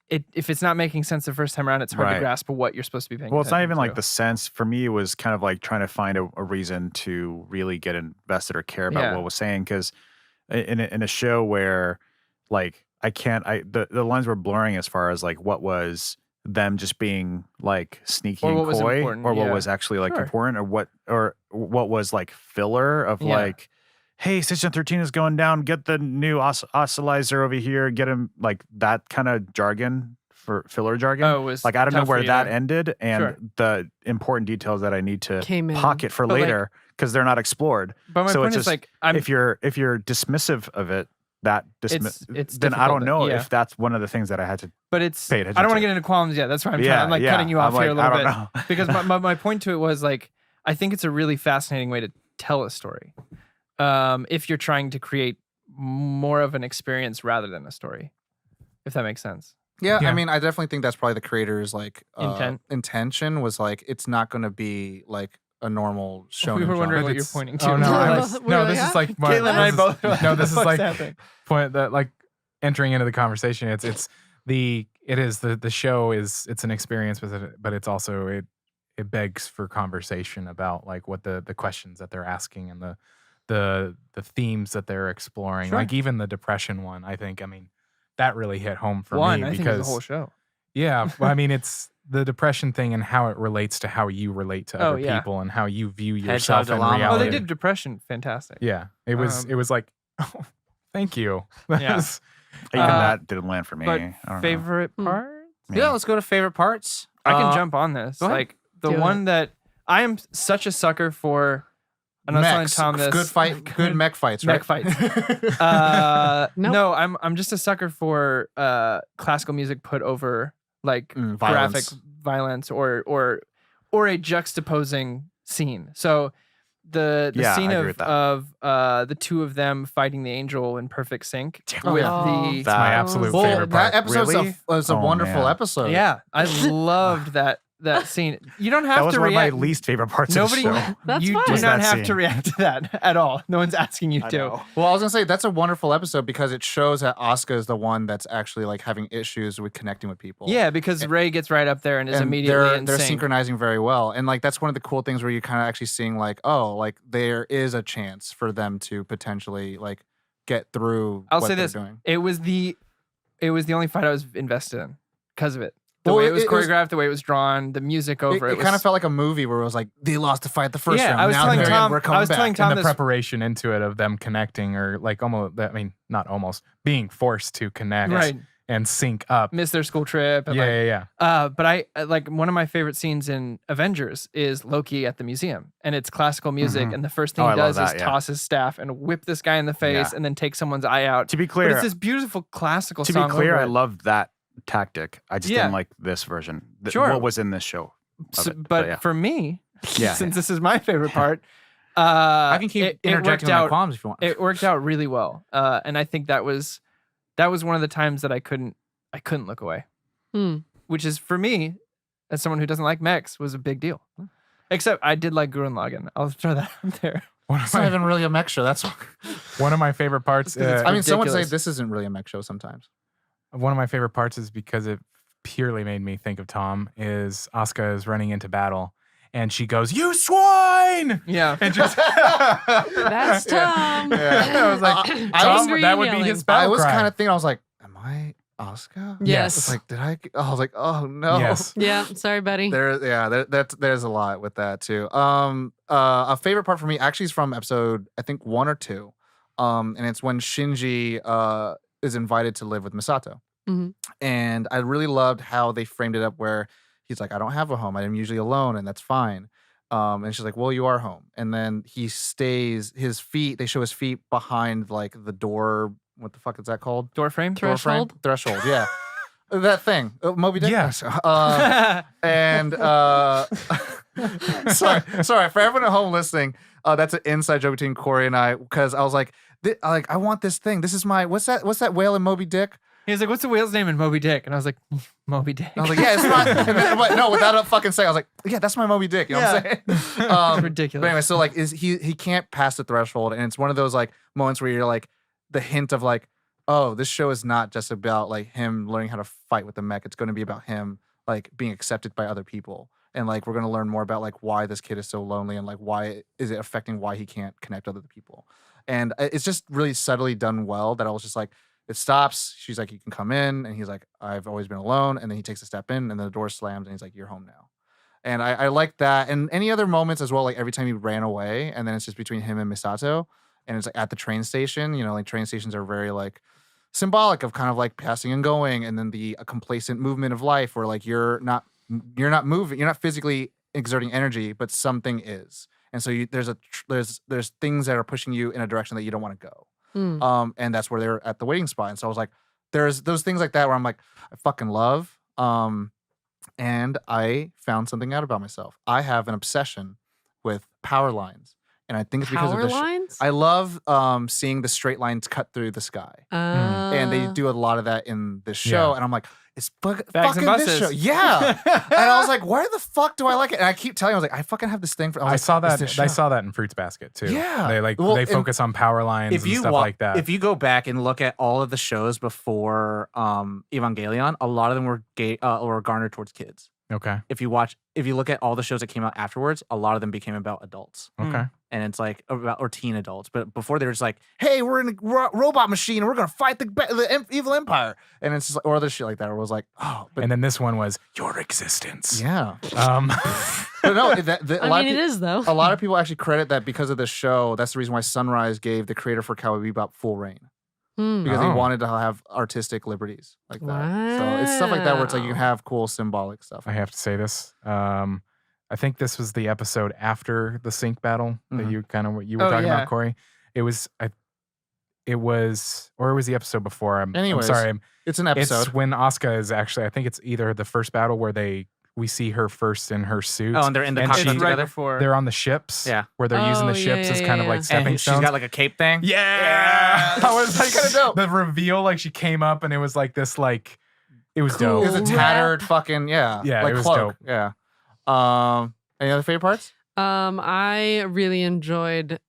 if it's not making sense the first time around, it's hard to Right. grasp what you're supposed to be paying Well, it's not attention even like to. the sense. For me, it was kind of like trying to find a reason to really get invested or care about Yeah. what was saying. Because in a show where like the lines were blurring as far as like what was them just being like sneaky Or and what was coy, important, or what yeah. was actually like Sure. important, or what was like filler of Yeah. like, hey, Station 13 is going down. Get the new oscillizer over here. Get him like that kind of jargon for filler jargon. Oh, it was Like I don't know tough for where you that to- ended, and Sure. the important details that I need to Came in. pocket for But, like- later because they're not explored. But my so point it's is just- like I'm if you're dismissive of it, it's then I don't difficult, know yeah. if that's one of the things that I had to but it's pay I attention don't want to to. get into qualms yet. That's why I'm yeah, I'm like yeah. cutting you off I'm here a like, little bit. I don't know. Because my point to it was like I think it's a really fascinating way to tell a story. If you're trying to create more of an experience rather than a story. If that makes sense. Yeah, Yeah. I mean, I definitely think that's probably the creator's like intention was like it's not going to be like a normal show. We were wondering But what you're it's- pointing to. Oh no, I I was- was, we no, were this like, is like my, Caitlin and I this both. is- no, this is What's like happening? point that like entering into the conversation. It's the show is it's an experience with it, but it's also it begs for conversation about like what the questions that they're asking and the themes that they're exploring. Sure. Like even the depression one, I mean, that really hit home for One, me I think because it's the whole show. yeah, well, I mean it's the depression thing and how it relates to how you relate to other yeah. people and how you view Hedgehog yourself in dilemma. reality. Oh, they did depression. Fantastic. Yeah, it was like, oh, thank you. Yeah. Was- Even Uh, that didn't land for me. But I don't know. favorite Hmm. part? Yeah, let's go to favorite parts. I can jump on this. go ahead. Like the Do one that I am such a sucker for. I know Mechs, telling Tom this. good fight, good mech fights, right? Mech fights. Nope. No, I'm just a sucker for classical music put over like graphic violence. violence or a juxtaposing scene. So the Yeah, scene I agree with that. of the two of them fighting the angel in perfect sync Oh, with yeah. the That's my absolute Well, favorite part. that episode Really? was a Oh, wonderful man. episode. yeah, I loved that scene. You don't have That was to one react. of my least favorite parts Nobody, of the show. That's you fine. do Was not that have scene. to react to that at all. No one's asking you I to. know. Well, I was gonna say that's a wonderful episode because it shows that Asuka is the one that's actually like having issues with connecting with people. Yeah, because Ray gets right up there and is and immediately they're in sync. synchronizing very well, and like that's one of the cool things where you're kind of actually seeing like, oh, like there is a chance for them to potentially like get through. I'll what say they're this: doing. it was the only fight I was invested in because of it. The Well, way it was it was- choreographed, the way it was drawn, the music It, over it kind of felt like a movie where it was like they lost the fight the first Yeah, round. I was now telling they're in, Tom- we're coming I was back. telling Tom And the this- preparation into it of them connecting, or like almost, I mean, not almost, being forced to connect right, and sync up. miss their school trip. And Yeah. But I like one of my favorite scenes in Avengers is Loki at the museum, and it's classical music, Mhm. and the first thing Oh, he I love does is that, yeah. toss his staff and whip this guy in the face, Yeah. and then take someone's eye out. To be But clear, it's this beautiful classical to song. be clear, over I it. loved that tactic. I just Yeah. didn't like this version. Sure. What was in this show? of it, But yeah. for me, Yeah, since yeah. this is my favorite part, I can keep it interjecting worked with my out. qualms if you want. It worked out really well, and I think that was one of the times that I couldn't look away. Hmm. Which is for me, as someone who doesn't like mechs, was a big deal. Except I did like Gurren Lagann. I'll throw that out there. One It's of not my, even really a mech show. That's one of my favorite parts. I mean, some would say ridiculous. this isn't really a mech show sometimes. One of my favorite parts is because it purely made me think of Tom. Is Asuka is running into battle, and she goes, "You swine!" Yeah. And just That's Tom. I was like, I Tom, Angry that and would be yelling. his battle I was cry. kind of thinking, I was like, am I Asuka? Yes. It's like, I was like, oh no. Yes. Yeah, sorry, buddy. There's a lot with that too. A favorite part for me actually is from episode, I think 1 or 2. And it's when Shinji is invited to live with Misato. Mhm. And I really loved how they framed it up where he's like, I don't have a home. I'm usually alone, and that's fine. And she's like, well, you are home. And then he stays, they show his feet behind like the door. What the fuck is that called? Door frame. Door frame? Threshold? Threshold, yeah. That thing. Moby Dick? Yeah. And sorry for everyone at home listening. That's an inside joke between Corey and I, because I was like, I want this thing. This is my what's that whale in Moby Dick? He was like, "What's the whale's name in Moby Dick?" And I was like, "Moby Dick." I was like, yeah, it's not. And then, but no, without a fucking saying, I was like, yeah, that's my Moby Dick. You know what I'm saying? It's ridiculous. But anyway, so like, he can't pass the threshold, and it's one of those like moments where you're like, the hint of like, oh, this show is not just about like him learning how to fight with the mech. It's going to be about him like being accepted by other people, and like we're going to learn more about like why this kid is so lonely, and like why is it affecting why he can't connect with other people. And it's just really subtly done well that I was just like, it stops. She's like, you can come in. And he's like, I've always been alone. And then he takes a step in, and then the door slams, and he's like, you're home now. And I like that. And any other moments as well, like every time he ran away, and then it's just between him and Misato. And it's like at the train station, you know, like train stations are very like symbolic of kind of like passing and going. And then a complacent movement of life where like you're not moving, you're not physically exerting energy, but something is. And so there's things that are pushing you in a direction that you don't want to go. Hmm. And that's where they're at the waiting spot. And so I was like, there's those things like that where I'm like, I fucking love. And I found something out about myself. I have an obsession with power lines. And I think it's because Power of the lines? I love seeing the straight lines cut through the sky. And they do a lot of that in this show. Yeah. And I'm like, it's Bags fucking and this show. buses. Yeah. And I was like, why the fuck do I like it? And I keep telling you, I was like, I fucking have this thing for. I was saw like, it's that. this show. I saw that in Fruits Basket too. Yeah. They like Well, they and focus on power lines and stuff like that. If you go back and look at all of the shows before Evangelion, a lot of them were gay or garnered towards kids. Okay. If you look at all the shows that came out afterwards, a lot of them became about adults. Okay. And it's like about or teen adults. But before they were just like, Hey, we're in a robot machine and we're gonna fight the evil empire. And it's just like, or other shit like that. Where it was like, oh, but And then this one was your existence. yeah. Um, But no, I mean, it is though. a lot of people actually credit that because of this show. That's the reason why Sunrise gave the creator for Cowboy Bebop full reign. Hmm. Because Oh. they wanted to have artistic liberties like that. So it's stuff like that where it's like you can have cool symbolic stuff. I have to say this. I think this was the episode after the sync battle that Mhm. you kind of what you were Oh, talking yeah. about, Corey. It was or it was the episode before. I'm Anyways, sorry. It's an episode. It's when Asuka is actually. I think it's either the first battle where we see her first in her suit. oh, and they're in the And cockpit she- It's right together. before. They're on the ships. Yeah. Where they're using Oh, the yeah, ships as yeah, kind of yeah. like stepping And she's stones. got like a cape thing. Yeah, That was like kind of dope. The reveal, like she came up and it was like this, like it was Cool. dope. It was a tattered fucking Yeah, like it was cloak. dope. Yeah. Any other favorite parts? I really enjoyed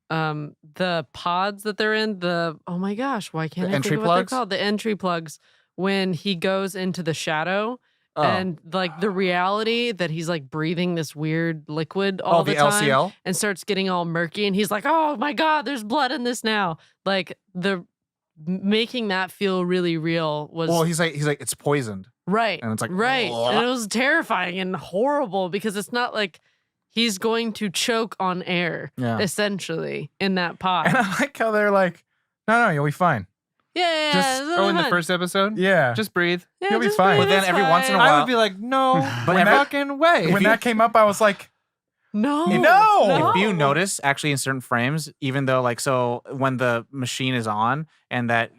the pods that they're in. Oh my gosh, why can't The I entry think of what they're plugs? called? The entry plugs. When he goes into the shadow Oh, and like the reality that he's like breathing this weird liquid all the time LCL. and starts getting all murky and he's like, oh my God, there's blood in this now. Like making that feel really real was Well, he's like it's poisoned. right. and it's like, right. "Ugh." And it was terrifying and horrible because it's not like he's going to choke on air, Yeah. essentially, in that pot. And I like how they're like, no, you'll be fine. Yeah. Just- it's Oh, in the fine. first episode? Yeah. Just breathe. Yeah, you'll be just fine. breathe, But then it's every once in a fine. while- I would be like, no, When that- fucking way. when that came up, I was like, No. No. If you notice, actually, in certain frames, even though like so when the machine is on and that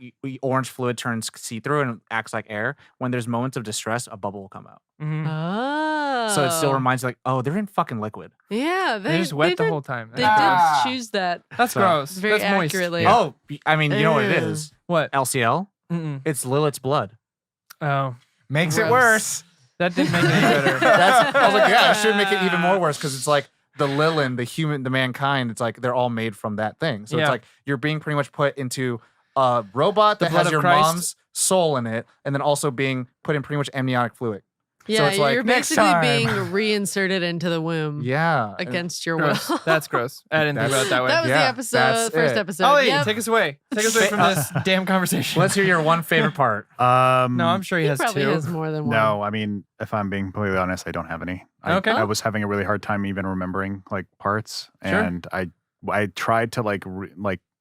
orange fluid turns see-through and acts like air, when there's moments of distress, a bubble will come out. Mhm. Oh. So it still reminds you like, oh, they're in fucking liquid. Yeah. They're just wet the did- whole time. They Ah. did choose that That's So- gross. very That's moist. accurately. Oh, I mean, you know what it Ew. is? What? LCL. Mm-mm. It's Lilith's blood. Oh, makes it Gross. worse. that didn't make it any better. I was like, yeah, it should make it even more worse because it's like the Lilin, the mankind. It's like they're all made from that thing. So Yeah. it's like you're being pretty much put into a robot The that blood has of your Christ. mom's soul in it, and then also being put in pretty much amniotic fluid. Yeah, it's like, you're next basically time. being reinserted into the womb Yeah, against your Gross. will. That's gross. I didn't think about it that way. That was Yeah, the episode, that's first it. episode. Ollie, Yep. take us away. Take us away from this damn conversation. Let's hear your one favorite part. No, I'm sure he He has probably two. has more than one. No, I mean, if I'm being completely honest, I don't have any. Okay. I was having a really hard time even remembering like parts, Sure. and I tried to like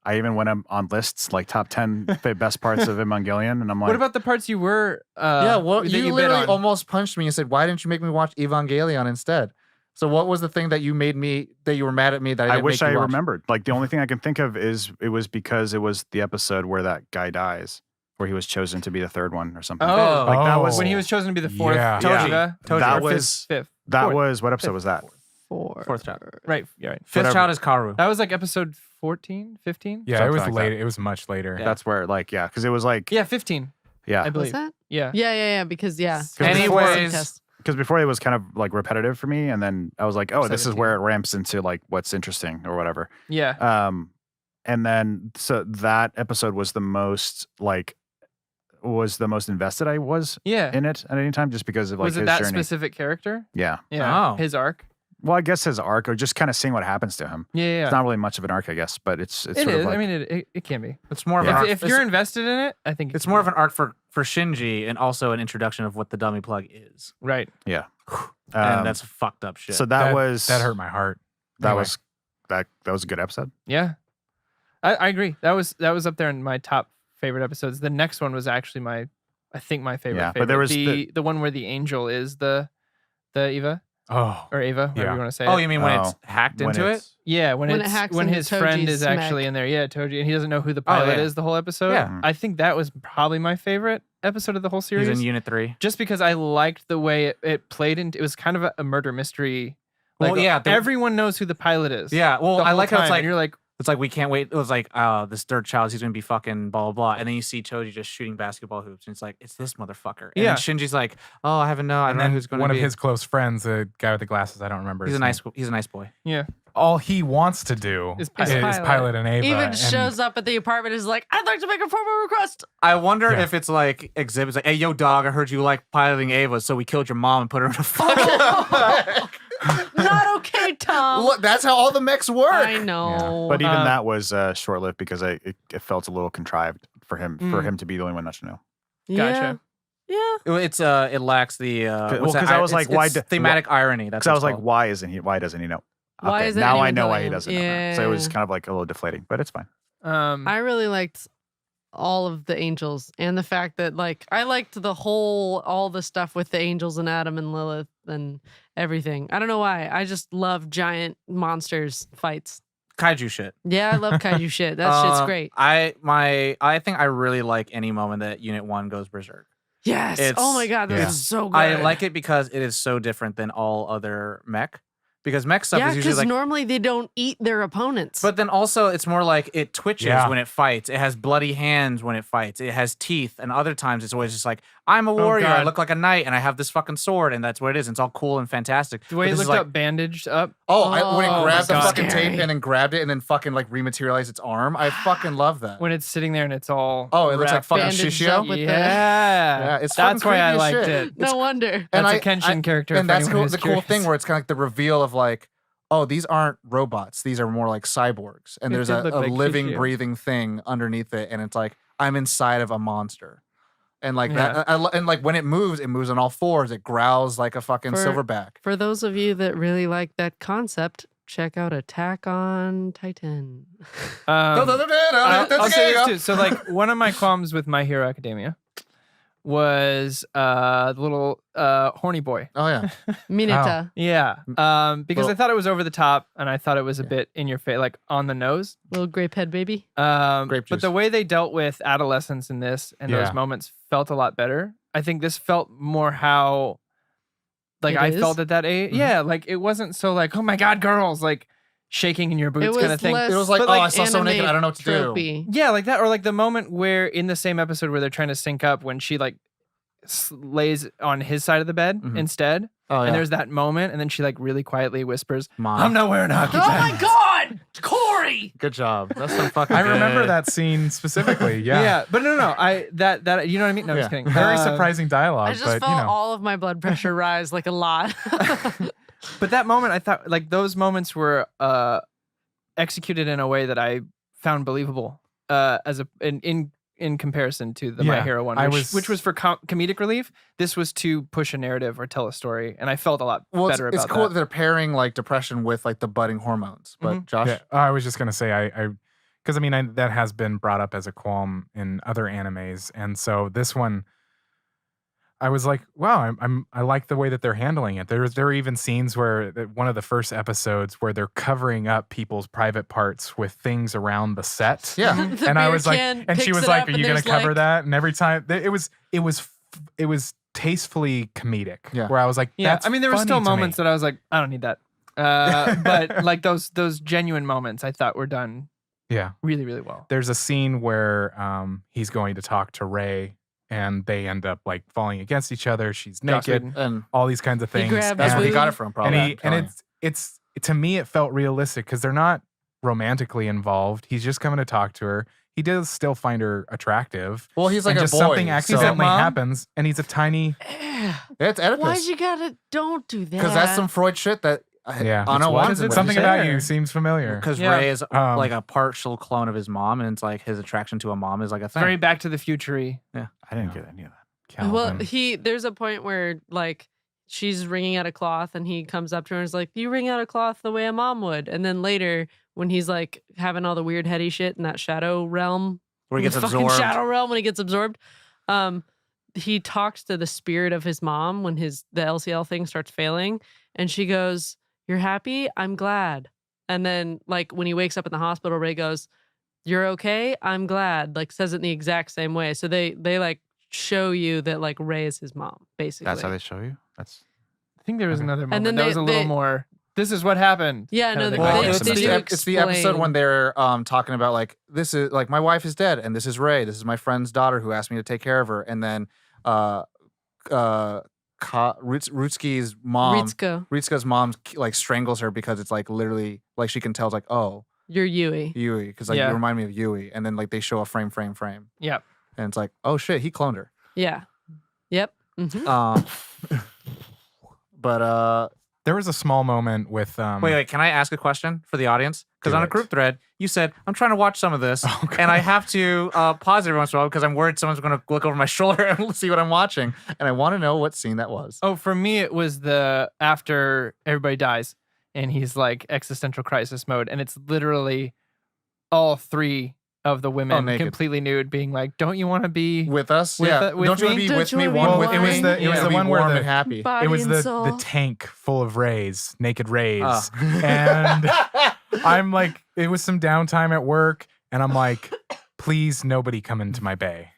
I even went on lists like top 10 best parts of Evangelion, and I'm like, What about the parts you were? yeah. Well, that you bid literally on? almost punched me and said, "Why didn't you make me watch Evangelion instead?" So what was the thing that you were mad at me that I I didn't wish make I you watch? remembered. Like the only thing I can think of is it was because it was the episode where that guy dies, where he was chosen to be the third one or something. Oh. like that was when he was chosen to be the fourth. Yeah. Tojiga. That Or was fifth. that Fourth. was what episode was that? Fourth chapter. Right. You're right. Fifth Whatever. child is Karu. That was like episode 14, 15. Yeah, it was Something like late. that. It was much later. Yeah. That's where like because it was like Yeah, 15. yeah I Was believe. that? Yeah. Yeah, because yeah. Anyways, because before it was kind of like repetitive for me, and then I was like, oh, this is 17. where it ramps into like what's interesting or whatever. Yeah. And then so that episode was the most invested I was Yeah. in it at any time, just because of like Was it his that journey. specific character? Yeah. Yeah. Oh. His arc. Well, I guess his arc, or just kind of seeing what happens to him. Yeah. It's not really much of an arc, I guess, but it's It sort is. of like, I mean, it can be. it's more of Yeah. an arc. If you're invested in it, I think it's more of an arc for Shinji and also an introduction of what the dummy plug is. right. And that's fucked up shit. so that was that hurt my heart. that Anyway. was that was a good episode. Yeah. I agree. That was up there in my top favorite episodes. The next one was actually my favorite. Yeah, but there was the one where the angel is the Eva Oh, or Ava, whatever Yeah. you want to say. oh, it. you mean when it's Oh, hacked when into it? it's- Yeah, When it hacks when into his friend Toji's is actually mech. in there. Yeah, Toji, and he doesn't know who the pilot yeah. is the whole episode. Yeah. I think that was probably my favorite episode of the whole He's series. in Unit 3. Just because I liked the way it played into. It was kind of a murder mystery. Like, Well, yeah, everyone knows who the pilot is. Yeah, well, the I whole like how it's time, like and you're like, it's like we can't wait. It was like, oh, this third child, he's gonna be fucking blah blah blah, and then you see Toji just shooting basketball hoops, and it's like, it's this motherfucker. And Yeah. then Shinji's like, oh, I haven't know, I and don't know then who's gonna one be. of his close friends, the guy with the glasses, I don't remember. He's his a name. nice boy. yeah. All he wants to do Is is pilot. pilot an Ava. Even and shows up at the apartment is like, I'd like to make a formal request. I wonder Yeah. if it's like exhibits like, hey, yo, dog, I heard you like piloting Ava, so we killed your mom and put her in a fucking. Not okay, Tom. Look, that's how all the mechs work. I know. But even Uh, that was short lived because it felt a little contrived for him to be the only one not to know. Gotcha. Yeah. It's it lacks the well, what's that? 'cause I was It's- like, why it's do- thematic irony. That's Because I what was it's like, called. why doesn't he know? Why Okay, isn't now I anyone know why telling he him? doesn't know. So it was Yeah. kind of like a little deflating, but it's fine. I really liked all of the angels and the fact that like I liked all the stuff with the angels and Adam and Lilith and everything. I don't know why. I just love giant monsters fights. Kaiju shit. Yeah, I love kaiju shit. That shit's great. I think I really like any moment that Unit 1 goes berserk. Yes. It's- Oh my god, that yeah. was so good. I like it because it is so different than all other mech. Because mech stuff Yeah, is usually because like, normally they don't eat their opponents. but then also it's more like it twitches Yeah. when it fights. It has bloody hands when it fights. It has teeth, and other times it's always just like, I'm a warrior. I God. look like a knight, and I have this fucking sword, and that's what it is. And it's all cool and fantastic. The way But it this is looked like, up, bandaged up. Oh, when Oh it my grabbed the God. fucking Scary. tape and then grabbed it and then fucking like rematerialized its arm. I fucking love that. When it's sitting there and it's all. Oh, it looks like wrapped fucking up. Bandaged Shishio? up with the- Yeah. Yeah, it's That's fucking why I creepy as liked shit. it. no wonder. That's I- a Kenshin character. And for that's anyone cool, who's the cool thing curious. where it's kind of like the reveal of like, oh, these aren't robots. These are more like cyborgs. And It there's did a look like living, Shishio. breathing thing underneath it. And it's like, I'm inside of a monster. And like Yeah. and like when it moves on all fours. It growls like a fucking For- silverback. For those of you that really like that concept, check out Attack on Titan. I'll say this too. So like one of my qualms with My Hero Academia was the little horny boy. Oh yeah. Mineta. Yeah. Because Well- I thought it was over the top and I thought it was a bit in your face, like on the nose. Little grape head baby. Grape But juice. the way they dealt with adolescence in this and Yeah. those moments felt a lot better. I think this felt more how like It I is? felt at that age. Mhm. Yeah, like it wasn't so like, oh my God, girls, like shaking in your It boots was kind of thing. less It was like, But, oh, like, I saw someone naked. anime I don't know what to do. tropey. Yeah, like that, or like the moment where in the same episode where they're trying to sync up when she like lays on his side of the bed Mhm. instead, Oh yeah. and there's that moment, and then she like really quietly whispers, Mom. "I'm not wearing hockey Oh my pants." God, Corey! Good job. That's some fucking. I remember good- that scene specifically. Yeah. Yeah, but no, I that you know what I mean? No, I'm just Yeah. kidding. Very surprising dialogue, I just but felt you know. all of my blood pressure rise like a lot. But that moment, I thought like those moments were executed in a way that I found believable as a in comparison to the My Yeah, Hero one, I which was for comedic relief. This was to push a narrative or tell a story, and I felt a lot Well, better it's about cool that. that they're pairing like depression with like the budding hormones. But Josh, Yeah, I was just gonna say because I mean that has been brought up as a qualm in other animes, and so this one, I was like, wow, I like the way that they're handling it. There are even scenes where one of the first episodes where they're covering up people's private parts with things around the set. yeah, The And I beer was like, can and she picks was it like, up "Are and you gonna there's, cover like- that?" And every time it was tastefully comedic. Yeah. Where I was like, Yeah, that's I mean, there were funny still to me. moments that I was like, I don't need that. But like those genuine moments, I thought were done Yeah. really, really well. There's a scene where he's going to talk to Ray, and they end up like falling against each other. She's Joss naked, Whedon. and all these kinds of things. grabbed that's and, where he Food. got it from. Probably. and it's to me it felt realistic because they're not romantically involved. He's just coming to talk to her. He does still find her attractive. well, he's like and a just boy. something so- accidentally Mom? happens, and he's a tiny. It's Why'd Oedipus. you gotta? Don't do that. Because that's some Freud shit that Yeah, Anno wanted. because to something say. about there. you seems familiar. Because Yeah. Ray is Um, like a partial clone of his mom, and it's like his attraction to a mom is like a thing. Very Back to the Future-y. I didn't get any of that. Well, Calvin. there's a point where like she's wringing out a cloth, and he comes up to her and is like, "You wring out a cloth the way a mom would." And then later, when he's like having all the weird heady shit in that shadow realm, Where he gets the fucking absorbed. shadow realm when he gets absorbed, he talks to the spirit of his mom when the LCL thing starts failing, and she goes, "You're happy? I'm glad." And then like when he wakes up in the hospital, Ray goes, "You're okay? I'm glad." Like says it in the exact same way. So they like show you that like Ray is his mom, basically. That's how they show you. That's I think there was Okay. another moment then that they- was a little they- more. This is what happened. Yeah, kind no, of they- thing. Well, they- it's, they the, do it's the episode explain. when they're talking about like this is like my wife is dead and this is Ray. This is my friend's daughter who asked me to take care of her. And then Rutsuki's mom, Ritsuko, Ritsuka's mom like strangles her because it's like literally like she can tell it's like oh you're Yui. Yui because like Yeah. you remind me of Yui. And then like they show a frame. Yep. And it's like oh shit he cloned her. Yeah. Yep. Mhm. But There was a small moment with Wait, can I ask a question for the audience? Because Do on a it. group thread, you said, I'm trying to watch some of this, Oh, and I have to pause every once in a while because I'm worried someone's going to look over my shoulder and see what I'm watching. And I want to know what scene that was. Oh, for me, it was the after everybody dies and he's like existential crisis mode, and it's literally all three of the women naked. completely nude, being like, "Don't you want to be?" With us? With yeah. the- with Don't you want me? to be Don't with you me? wanna be One warm? with It was me? the- it was the one where warm the- and happy. Body it was and the soul. tank full of rays, naked rays. Oh. And I'm like, it was some downtime at work, and I'm like, please, nobody come into my bay.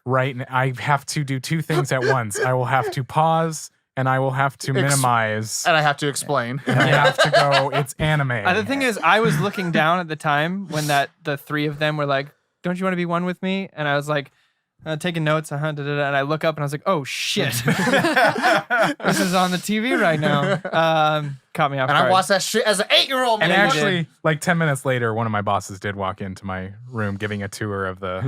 Right now, I have to do two things at once. I will have to pause, and I will have to minimize, And I have to explain. and I have to go, it's anime. The thing is, I was looking down at the time when the three of them were like, "Don't you want to be one with me?" And I was like, taking notes, and I look up and I was like, "Oh shit, this is on the TV right now." Caught me off And guard. I watched that shit as an 8-year-old And Yeah, you actually, like 10 minutes later, one of my bosses did walk into my room giving a tour of the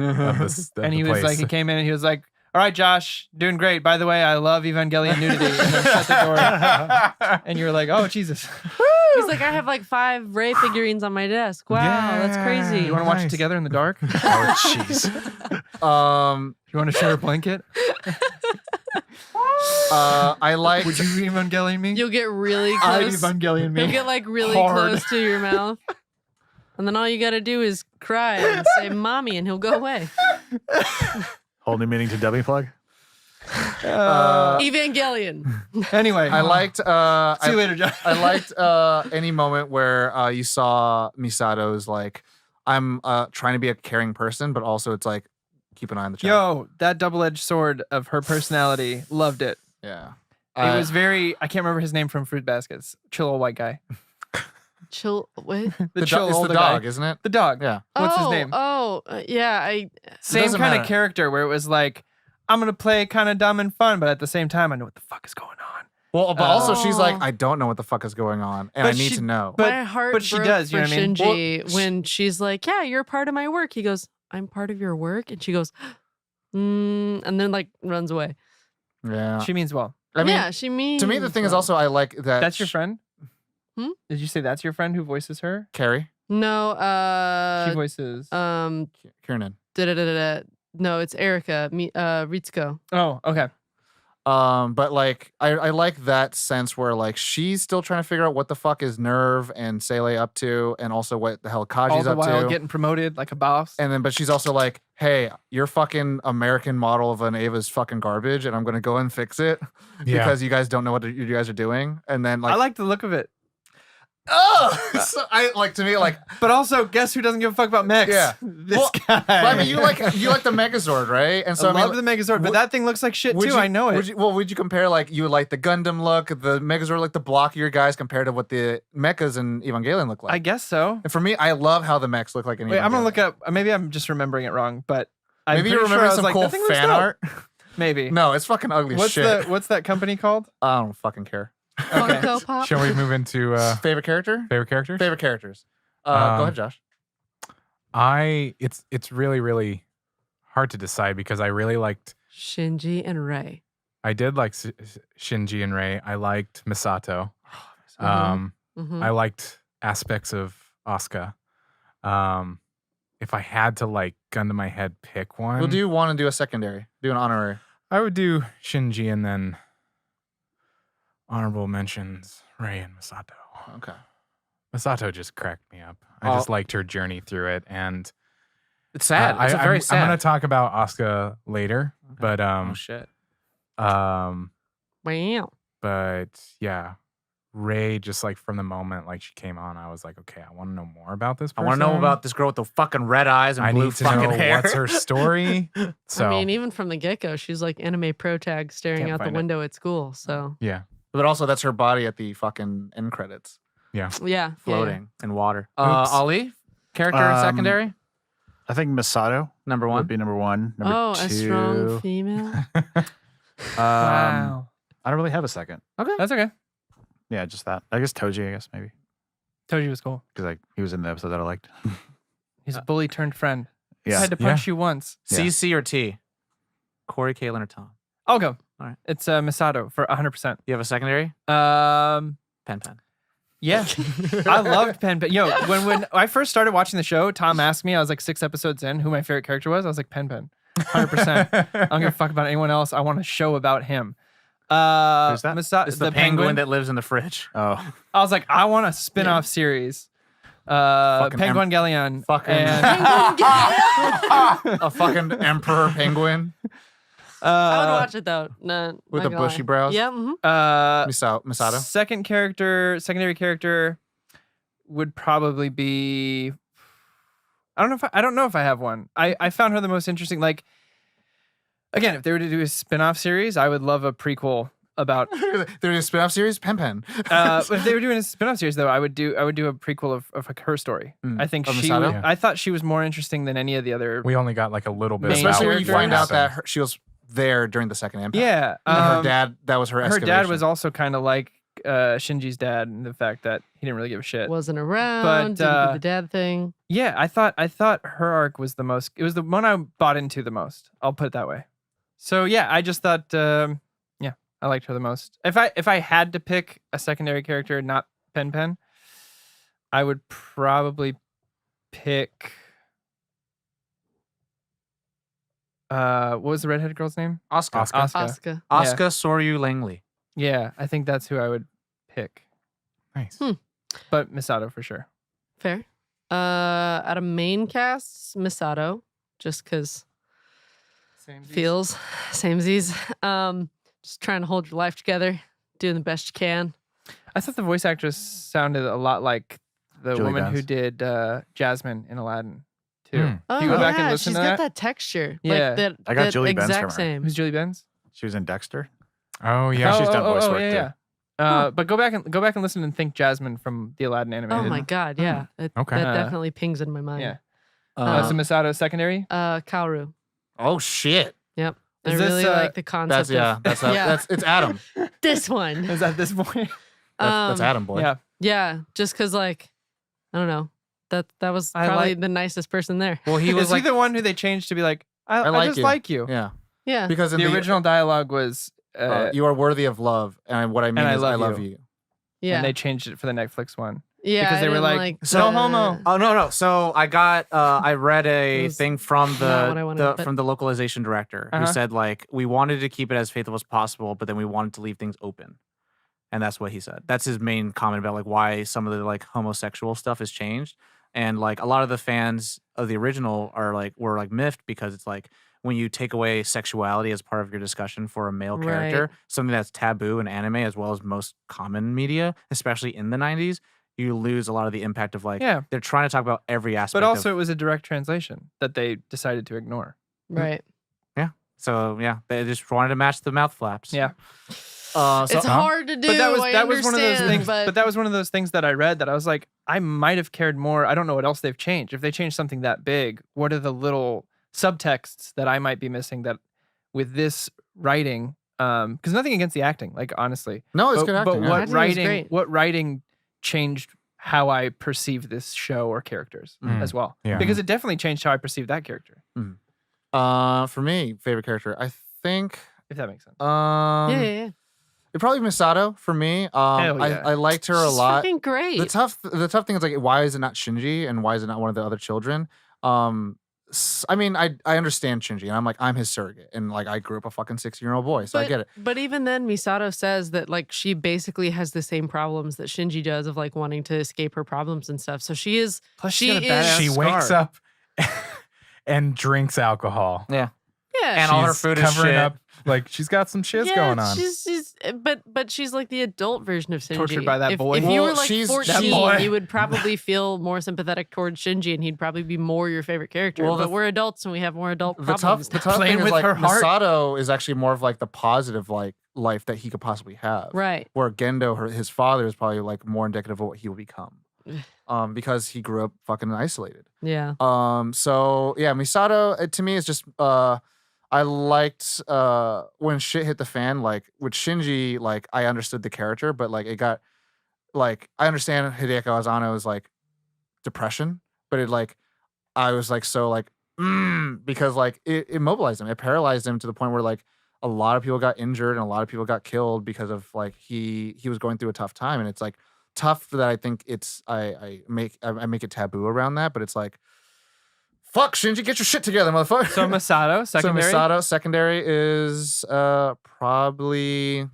and he the was place. like, he came in and he was like, "All right, Josh, doing great. By the way, I love Evangelion nudity." And then shut the door. And you were like, "Oh Jesus." He's like, I have like 5 Ray figurines on my desk. Wow, that's crazy. You want to watch it Nice. together in the dark? Oh, jeez. You want to share a blanket? I like. Would you Evangelion me? You'll get really I'd close. Evangelion me. You'll get like really Hard. close to your mouth. And then all you got to do is cry and say, Mommy, and he'll go away. Whole new meaning to dummy plug. Evangelion. Anyway, I liked. See you later, John. I liked any moment where you saw Misato's like, I'm trying to be a caring person, but also it's like, keep an eye on the child. Yo, that double-edged sword of her personality. Loved it. Yeah. It was very. I can't remember his name from Fruit Baskets. Chill old white guy. Chill. What? The chill it's older the dog, guy. isn't it? The dog. Yeah. What's his name? Yeah. Same doesn't kind of matter. character where it was like, I'm gonna play kind of dumb and fun, but at the same time, I know what the fuck is going on. Well, but also she's like, Oh. I don't know what the fuck is going on, and But I need she- to know. but- My heart but she broke does, you for know what I mean? Shinji when she's like, yeah, you're part of my work. He goes, I'm part of your work? And she goes, and then like runs away. Yeah. She means well. I mean, yeah, she means to me, the thing is well. also I like that. That's your friend? Hmm? Did you say that's your friend who voices her? Carrie. No, She voices. Kiernan. no, it's Erica, Ritsuko. Oh, okay. But like I like that sense where like she's still trying to figure out what the fuck is Nerve and Sele up to, and also what the hell All Kaji's the up while to. getting promoted like a boss. And then, but she's also like, hey, your fucking American model of an Ava's fucking garbage, and I'm gonna go and fix it Yeah. because you guys don't know what you guys are doing. And then I like, like the look of it. oh, so I like to me like. But also, guess who doesn't give a fuck about mechs? Yeah. This Well, guy. But I mean, you like the Megazord, right? And so I I mean, love the Megazord, but would- that thing looks like shit would too. you- I know it. Would you compare like you would like the Gundam look, the Megazord like the blockier guys compared to what the mechas in Evangelion look like? I guess so. And for me, I love how the mechs look like in Wait, I'm gonna Evangelion. look up. Maybe I'm just remembering it wrong, but I'm Maybe you pretty remember sure I was some like, cool that thing looks fan dope. art. Maybe. No, it's fucking ugly as What's shit. what's that company called? I don't fucking care. Okay. Funko Pop. Shall we move into Favorite character? favorite characters? Favorite characters. Go Um, ahead, Josh. It's really, really hard to decide because I really liked. Shinji and Rei. I did like Shinji and Rei. I liked Misato. Mhm. I liked aspects of Asuka. If I had to like gun to my head pick one, We'll do want to do a secondary. Do an honorary. I would do Shinji and then honorable mentions Rei and Misato. Okay. Misato just cracked me up. I Oh. just liked her journey through it, and It's sad. It's I'm very sad. gonna talk about Asuka later, but oh shit. um, Wow. but yeah, Rei just like from the moment like she came on, I was like, okay, I want to know more about this. I want to know person. about this girl with the fucking red eyes and I blue need to fucking know hair. what's her story. So I mean, even from the get-go, she's like anime pro tag staring Can't out the find it. window at school. So yeah, But also, that's her body at the fucking end credits, yeah, floating in water. Oops. Ali, character Um, secondary, I think Misato number would one. be number one. Number Oh, two. a strong female. Wow. I don't really have a second. That's okay. Yeah, just that. I guess Toji. I guess maybe Told you was cool. because like he was in the episode that I liked. He's a bully turned friend. I Yeah. had to punch you once. Yeah. C, C, or T? Corey, Caitlin, or Tom? I'll go. All right. It's Misato for 100%. You have a secondary? Um, Pen Pen. yeah, I loved Pen Pen. Yo, when I first started watching the show, Tom asked me, I was like 6 episodes in, who my favorite character was. I was like, Pen Pen. 100%. I don't give a fuck about anyone else. I want a show about him. Who's that? It's the penguin that lives in the fridge. Oh, I was like, I want a spin-off series. Penguin Galleon. fucking- And, a fucking emperor penguin I would watch it though. No, with not the gonna bushy lie. brows. Yeah. Mhm. Misato. Secondary character would probably be. I don't know if I have one. I found her the most interesting. Like, again, if they were to do a spin-off series, I would love a prequel about. There's a spin-off series, Pen. If they were doing a spin-off series, though, I would do a prequel of like her story. Mm. I think Of she. Misato? I thought she was more interesting than any of the other. we only got like a little bit. Main about Especially when you character. find what out that happened. she was there during the second impact. Yeah, And her dad. That was her. Her dad excavation. was also kind of like Shinji's dad, in the fact that he didn't really give a shit. Wasn't around. Didn't do the dad thing. Yeah, I thought her arc was the most. It was the one I bought into the most. I'll put it that way. So yeah, I just thought, yeah, I liked her the most. If I had to pick a secondary character, not Pen Pen, I would probably pick. What was the redheaded girl's name? Asuka. Asuka. Asuka. Soryu Langley. Yeah, I think that's who I would pick. Nice. But Misato for sure. Fair. Out of main casts, Misato, just because feels samesies. Just trying to hold your life together, doing the best you can. I thought the voice actress sounded a lot like the Julie woman who Benz. did Jasmine in Aladdin, too. Oh, Do you go back and yeah, listen she's to got that? that texture. Yeah. Like that, I got that Julie Benz exact from her. same. Who's Julie Benz? She was in Dexter. Oh yeah. she's done voice work, yeah, too. yeah. But go back and listen and think Jasmine from the Aladdin Oh animated. my god, yeah. Okay. That Uh, definitely pings in my mind. Yeah. Uh, So Misato secondary. Kaoru. oh shit. Yep. I Is this, really like the concept That's of that's it's Adam. this one. Is that this point? That's Adam, boy. Yeah. Yeah, just because like, I don't know. That was I probably like- the nicest person there. Well, he was Is like, he the one who they changed to be like, I like just you. like you? Yeah. Yeah. Because in The original dialogue was, you are worthy of love, and what I mean and I is love I love you. you. Yeah. and they changed it for the Netflix one. yeah. because I they were didn't like, the- no homo. oh no. So I got, I read It a was thing from not what I wanted, but- from the localization director Uh-huh. who said like we wanted to keep it as faithful as possible, but then we wanted to leave things open. And that's what he said. That's his main comment about like why some of the like homosexual stuff has changed. And like a lot of the fans of the original were miffed because it's like when you take away sexuality as part of your discussion for a male character, Right. something that's taboo in anime as well as most common media, especially in the 90s, you lose a lot of the impact of like Yeah. they're trying to talk about every aspect But also, of, it was a direct translation that they decided to ignore. Right. so yeah, they just wanted to match the mouth flaps. Yeah. It's hard to do. But that was I was one of those understand, things. But, But that was one of those things that I read that I was like, I might have cared more. I don't know what else they've changed. If they changed something that big, what are the little subtexts that I might be missing that with this writing? Because nothing against the acting, like honestly. No, it's but, good acting. But yeah. what Acting was writing? great. What writing changed how I perceive this show or characters Mm. as well? Yeah. Because it definitely changed how I perceive that character. For me, favorite character, I think. If that makes sense. yeah. It'd probably be Misato for me. Hell yeah. I liked her a She's lot. fucking great. The tough thing is like, why is it not Shinji and why is it not one of the other children? I mean, I understand Shinji and I'm like, I'm his surrogate and like I grew up a fucking 16-year-old boy, so I get it. But even then, Misato says that like she basically has the same problems that Shinji does of like wanting to escape her problems and stuff. So she is. Plus, she she's got a is- badass She wakes scar. up and drinks alcohol. Yeah. And all her She's food is covering shit. up. Like she's got some shiz yeah, going on. but she's like the adult version of Shinji. Tortured by that boy. If you were Well, like she's- that 14, boy. you would probably feel more sympathetic towards Shinji, and he'd probably be more your favorite character. Well, but we're adults and we have more adult The problems. tough Playing thing is with like her heart. Misato is actually more of like the positive like life that he could possibly have. Right. Where Gendo, his father, is probably like more indicative of what he will become. Because he grew up fucking isolated. Yeah. So yeah, Misato to me is just I liked when shit hit the fan, like with Shinji, like I understood the character, but like it got like I understand Hideako as Anno's like depression, but it like I was like so like because like it immobilized him, it paralyzed him to the point where like a lot of people got injured and a lot of people got killed because of like he was going through a tough time, and it's like tough that I think it's I make it taboo around that, but it's like fuck Shinji, get your shit together, motherfucker. So Misato, secondary. So Misato secondary is probably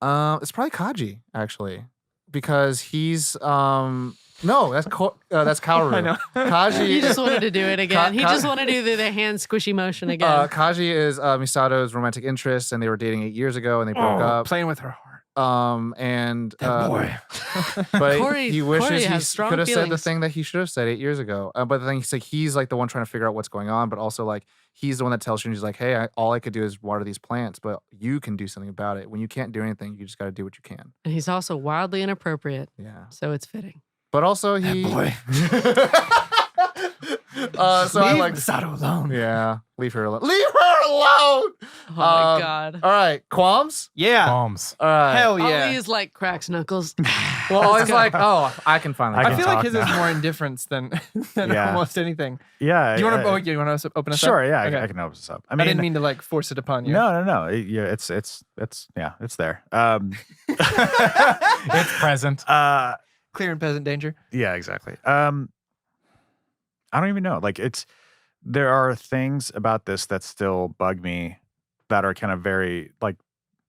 it's probably Kaji actually, because he's no, that's Kaoru. I know. Kaji. He just wanted to do it again. He Ka- just wanted to do the hand squishy motion again. Kaji is Misato's romantic interest, and they were dating 8 years ago, and they broke up. Playing with her heart. And That boy. but Corey- he wishes Corey he has strong could have said the feelings. thing that he should have said 8 years ago. But the thing he's like the one trying to figure out what's going on, but also like he's the one that tells Shinji's like, hey, all I could do is water these plants, but you can do something about it. When you can't do anything, you just got to do what you can. And he's also wildly inappropriate, Yeah. so it's fitting. But also he. boy. So I like. Misato alone. Yeah. Leave her alone. Leave her alone. Oh my god. All right. Qualms. Yeah. Bombs. All right. Hell yeah. Ollie's like cracks knuckles. Well, it's like, oh, I can finally. I I can feel like talk his now. is more indifference than Yeah. almost anything. Yeah. Do you want to? I- Oh, you want to open us Sure. up? Yeah. Okay. I can open this up. I didn't mean to like force it upon you. No. Yeah, it's yeah, it's there. It's present. Clear and present danger. Yeah, exactly. I don't even know. Like there are things about this that still bug me that are kind of very like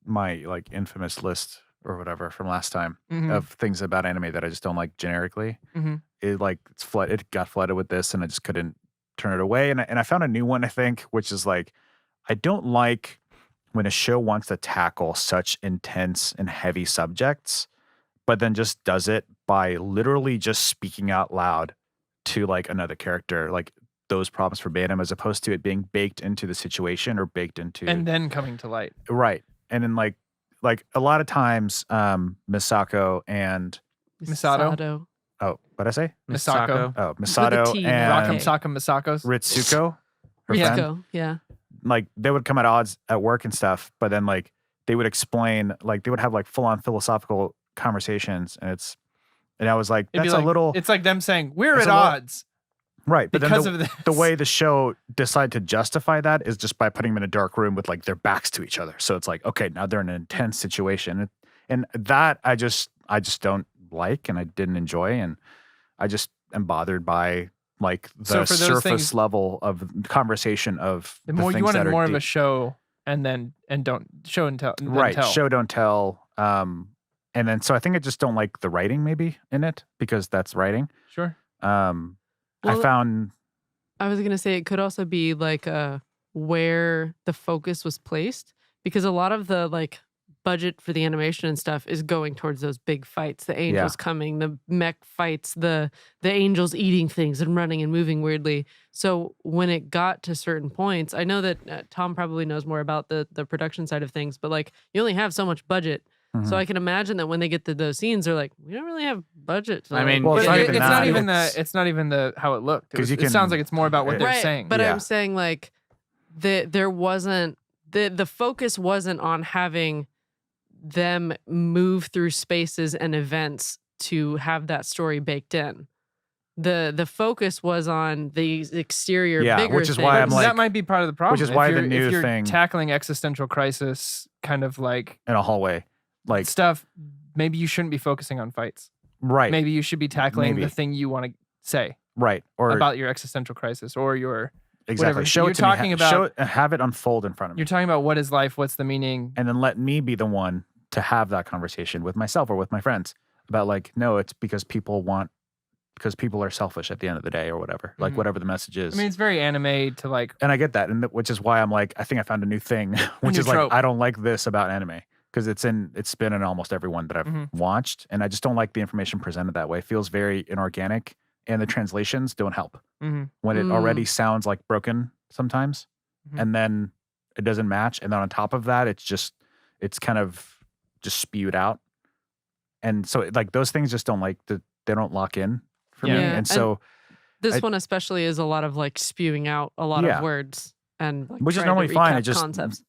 my like infamous list or whatever from last time of things about anime that I just don't like generically. It got flooded with this and I just couldn't turn it away. And I found a new one, I think, which is like, I don't like when a show wants to tackle such intense and heavy subjects, but then just does it by literally just speaking out loud to like another character, like those problems verbatim, as opposed to it being baked into the situation or baked into and then coming to light. Right. And then like a lot of times, Misako and Misato. oh, what'd I say? Misako. Oh, With a Misato T, and not Rock'em Okay. Sock'em Misakos. Ritsuko. Her friend. Rico, yeah. Like they would come at odds at work and stuff, but then like they would explain, like they would have like full on philosophical conversations, and I was like, It'd be that's a like- little It's like them saying, we're It's at a little- odds right. But because then of this. the way the show decided to justify that is just by putting them in a dark room with like their backs to each other. So it's like, okay, now they're in an intense situation, and that I just don't like, and I didn't enjoy, and I just am bothered by like So the for those surface things- level of conversation of The the more you things wanted that are more of deep. a show and don't show and tell. Then Right, tell. show don't tell. And then so I think I just don't like the writing maybe in it because that's writing. Sure. I Well, found I was gonna say it could also be like where the focus was placed, because a lot of the like budget for the animation and stuff is going towards those big fights, the angels coming, the mech fights, the angels eating things and running and moving weirdly. So when it got to certain points, I know that Tom probably knows more about the production side of things, but like you only have so much budget. So I can imagine that when they get to those scenes, they're like, we don't really have budget. To, I mean, Well, But it's not it- even it's that. not even It's- the. It's not even the how it looked. 'Cause you It sounds can- like it's more about what they're right, saying. but Yeah. I'm saying like there wasn't the focus wasn't on having them move through spaces and events to have that story baked in. The focus was on the exterior, Yeah, bigger which is why things. I'm like- that might be part of the problem. which is If why the you're- new if you're thing- tackling existential crisis kind of like in a hallway, like stuff, maybe you shouldn't be focusing on fights. right, Maybe you should be tackling Maybe. the thing you want to say right, or about your existential crisis or your exactly whatever. show You're it to me, talking about- show it, have it unfold in front of me, you're talking about what is life, what's the meaning. and then let me be the one to have that conversation with myself or with my friends about like, no, it's because people are selfish at the end of the day or whatever, like Mhm. whatever the message is. I mean, it's very anime to like. And I get that, and which is why I'm like, I think I found a new thing, which new is like, trope. I don't like this about anime because it's been in almost every one that I've Mhm. watched, and I just don't like the information presented that way. It feels very inorganic, and the translations don't help Mhm. when it already sounds like broken sometimes, Mhm. and then it doesn't match, and then on top of that, it's kind of just spewed out, and so like those things just don't they don't lock in for me, Yeah. and And so. This I- one especially is a lot of like spewing out a lot Yeah. of words and like, Which is trying normally to fine. recap It just concepts.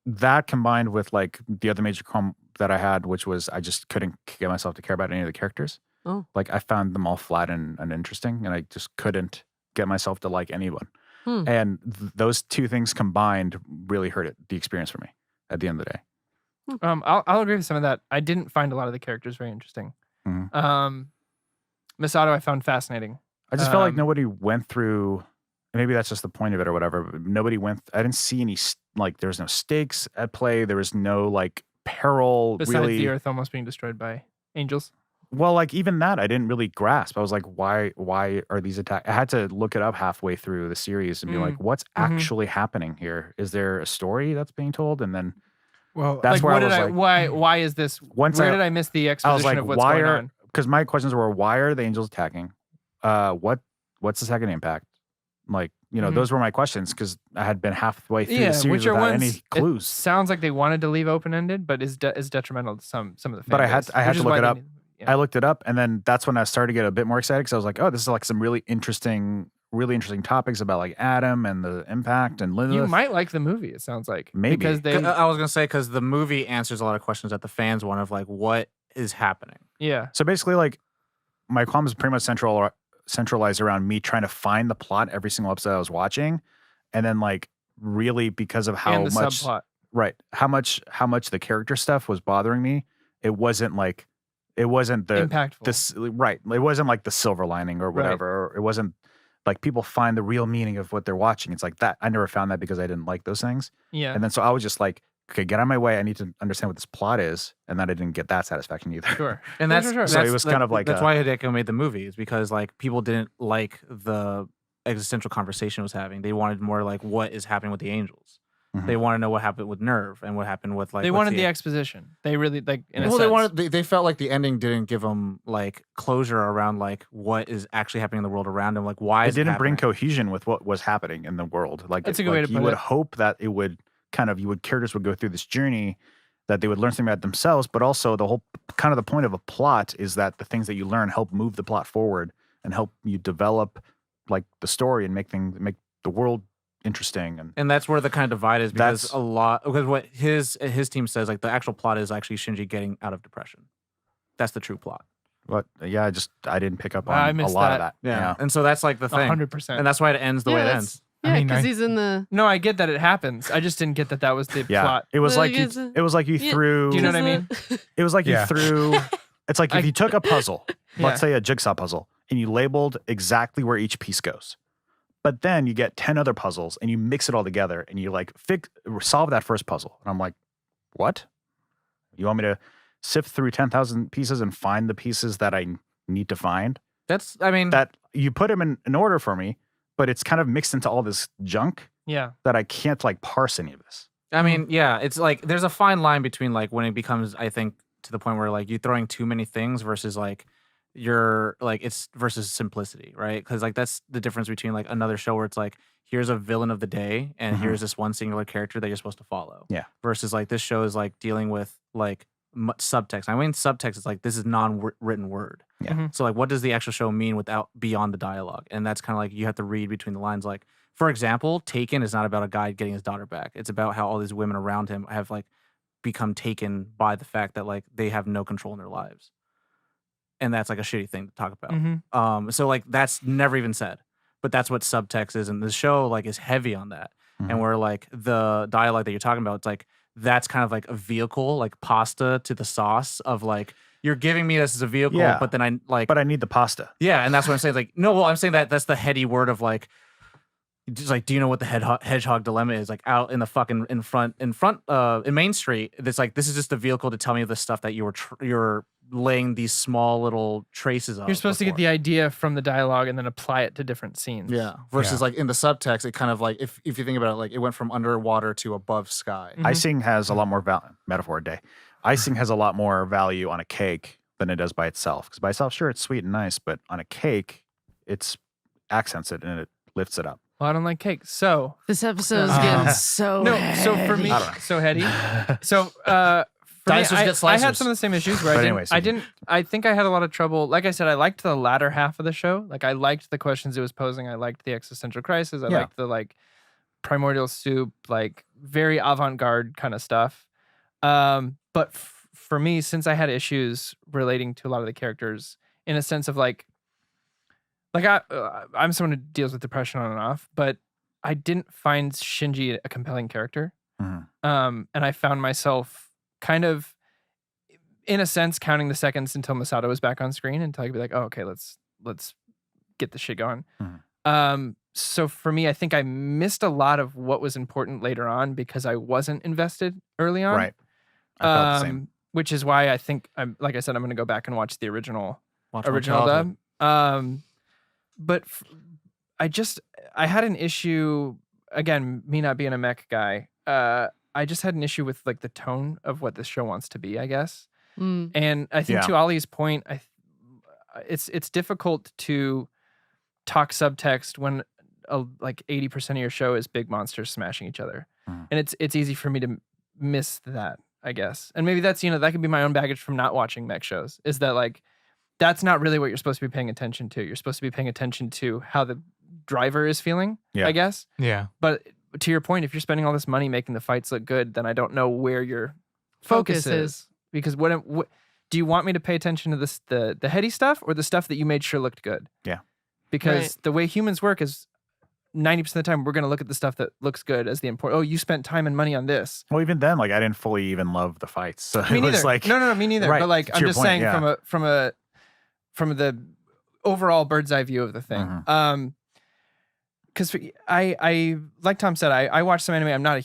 that combined with like the other major problem that I had, which was I just couldn't get myself to care about any of the characters. Oh. Like I found them all flat and uninteresting, and I just couldn't get myself to like anyone. Hmm. And those two things combined really hurt the experience for me at the end of the day. I'll agree with some of that. I didn't find a lot of the characters very interesting. Mhm. Misato I found fascinating. I just felt like Um, nobody went through. Maybe that's just the point of it or whatever. But nobody went. I didn't see any like. There was no stakes at play. There was no like peril. Besides really, the Earth almost being destroyed by angels. well, like even that, I didn't really grasp. I was like, why are these attacks? I had to look it up halfway through the series and be like, what's actually happening here? Is there a story that's being told? And then Well, That's like, where what I was did like, why is this? Once Where I- did I miss the I exposition was like, of what's why going are? on? Because my questions were, why are the angels attacking? What's the second impact? Like, Mhm. those were my questions because I had been halfway through Yeah, the series which are without ones any it clues. sounds like they wanted to leave open ended, but is detrimental to some of the. But I fan had base, to which is look why it they up. need- yeah. I looked it up, and then that's when I started to get a bit more excited because I was like, oh, this is like some really interesting topics about like Adam and the impact and Lilith. You might like the movie. It sounds like Maybe. because they I was gonna say because the movie answers a lot of questions that the fans want of like what is happening. yeah. So basically, like, my qualm is pretty much centralized around me trying to find the plot every single episode I was watching, and then like really because of how And the much subplot. right how much the character stuff was bothering me. It wasn't like it wasn't the impactful. this right. It wasn't like the silver lining or whatever. Or it wasn't like people find the real meaning of what they're watching. It's like that. I never found that because I didn't like those things. Yeah. And then so I was just like, okay, get out of my way. I need to understand what this plot is, and then I didn't get that satisfaction either. Sure. And Sure, that's, sure, sure. So it was kind of like that's a- why Hideko made the movie, is because like people didn't like the existential conversation it was having. They wanted more like what is happening with the angels. Mhm. They want to know what happened with Nerve and what happened with like They what's wanted the exposition. They really like. In a Well, sense. they felt like the ending didn't give them. like closure around like what is actually happening in the world around them. Like why It is didn't bring happening? cohesion with what was happening in the world. Like That's it- a good way like to you put would it. hope that it would characters would go through this journey, that they would learn something about themselves, but also the whole kind of the point of a plot is that the things that you learn help move the plot forward and help you develop like the story and make the world interesting. And And that's where the kind of divide is, because That's- because what his team says, like the actual plot is actually Shinji getting out of depression. That's the true plot. but yeah, I didn't pick up Wow, I on a missed lot that. of that. Yeah. And so that's like the thing. 100%. And that's why it ends the way it that's- ends. I Yeah, mean, because I- he's in the. No, I get that it happens. I just didn't get that was the Yeah, plot. it was Well, like you guys, it was like you yeah. threw. Do you know what I mean? It was like Yeah. you threw. It's like if you took a puzzle, Yeah. let's say a jigsaw puzzle, and you labeled exactly where each piece goes, but then you get 10 other puzzles and you mix it all together and you like solve that first puzzle. And I'm like, what? You want me to sift through 10,000 pieces and find the pieces that I need to find? That's I mean That you put them in order for me, but it's kind of mixed into all this junk Yeah. that I can't like parse any of this. I mean, yeah, it's like there's a fine line between like when it becomes, I think, to the point where like you're throwing too many things versus like you're like it's versus simplicity, right? Because like that's the difference between like another show where it's like here's a villain of the day and Mhm. here's this one singular character that you're supposed to follow. Yeah. Versus like this show is like dealing with like subtext. I mean, subtext is like this is non-written word. Yeah. Mhm. So like, what does the actual show mean without beyond the dialogue? And that's kind of like you have to read between the lines. Like, for example, Taken is not about a guy getting his daughter back. It's about how all these women around him have like become taken by the fact that like they have no control in their lives, and that's like a shitty thing to talk about. Mhm. So like that's never even said, but that's what subtext is, and the show like is heavy on that. Mhm. And where like the dialogue that you're talking about, it's like that's kind of like a vehicle, like pasta to the sauce of like you're giving me this as a vehicle, Yeah. but then I like But I need the pasta. yeah, and that's what I'm saying. Like, no, well, I'm saying that that's the heady word of like, just like, do you know what the hedgehog dilemma is? Like out in the fucking in front in Main Street. It's like this is just a vehicle to tell me the stuff that you're laying these small little traces of. You're supposed to get the idea from the dialogue and then apply it to different scenes. Yeah. Versus like in the subtext, it kind of like if you think about it, like it went from underwater to above sky. Mhm. Icing has a lot more metaphor day. Icing has a lot more value on a cake than it does by itself. Because by itself, sure, it's sweet and nice, but on a cake, it's accents it and it lifts it up. Well, I don't like cake. So This episode's Um, getting so. no. So for me, I don't know. so heady. So for me, Dinosaurs get I had slicers. some of the same issues where But I didn't. anyways, I you- didn't. I think I had a lot of trouble. Like I said, I liked the latter half of the show. Like I liked the questions it was posing. I liked the existential crisis. I Yeah. liked the like primordial soup, like very avant-garde kind of stuff. But for me, since I had issues relating to a lot of the characters, in a sense of like I'm someone who deals with depression on and off, but I didn't find Shinji a compelling character. Mhm. And I found myself kind of, in a sense, counting the seconds until Masato was back on screen until I could be like, oh, okay, let's get the shit going. So for me, I think I missed a lot of what was important later on because I wasn't invested early on. Right. I felt the same. Which is why I think like I said, I'm going to go back and watch the original Watch my original childhood. dub. But I had an issue, again, me not being a mech guy. I just had an issue with like the tone of what this show wants to be, I guess. Mm. And I think Yeah. to Ollie's point, it's difficult to talk subtext when like 80% of your show is big monsters smashing each other, Mhm. and it's easy for me to miss that, I guess. And maybe that's that could be my own baggage from not watching mech shows. Is that like that's not really what you're supposed to be paying attention to. You're supposed to be paying attention to how the driver is feeling, Yeah. I guess. Yeah. But to your point, if you're spending all this money making the fights look good, then I don't know where your focus Focus is. is. Because what do you want me to pay attention to the heady stuff or the stuff that you made sure looked good? Yeah. Because Right. the way humans work is 90% of the time we're going to look at the stuff that looks good as the important. Oh, you spent time and money on this. Well, even then, like I didn't fully even love the fights. So Me it was neither. like No, me neither. Right, But like to I'm your just point, saying yeah. from the overall bird's eye view of the thing. Because I like Tom said, I watch some anime. I'm not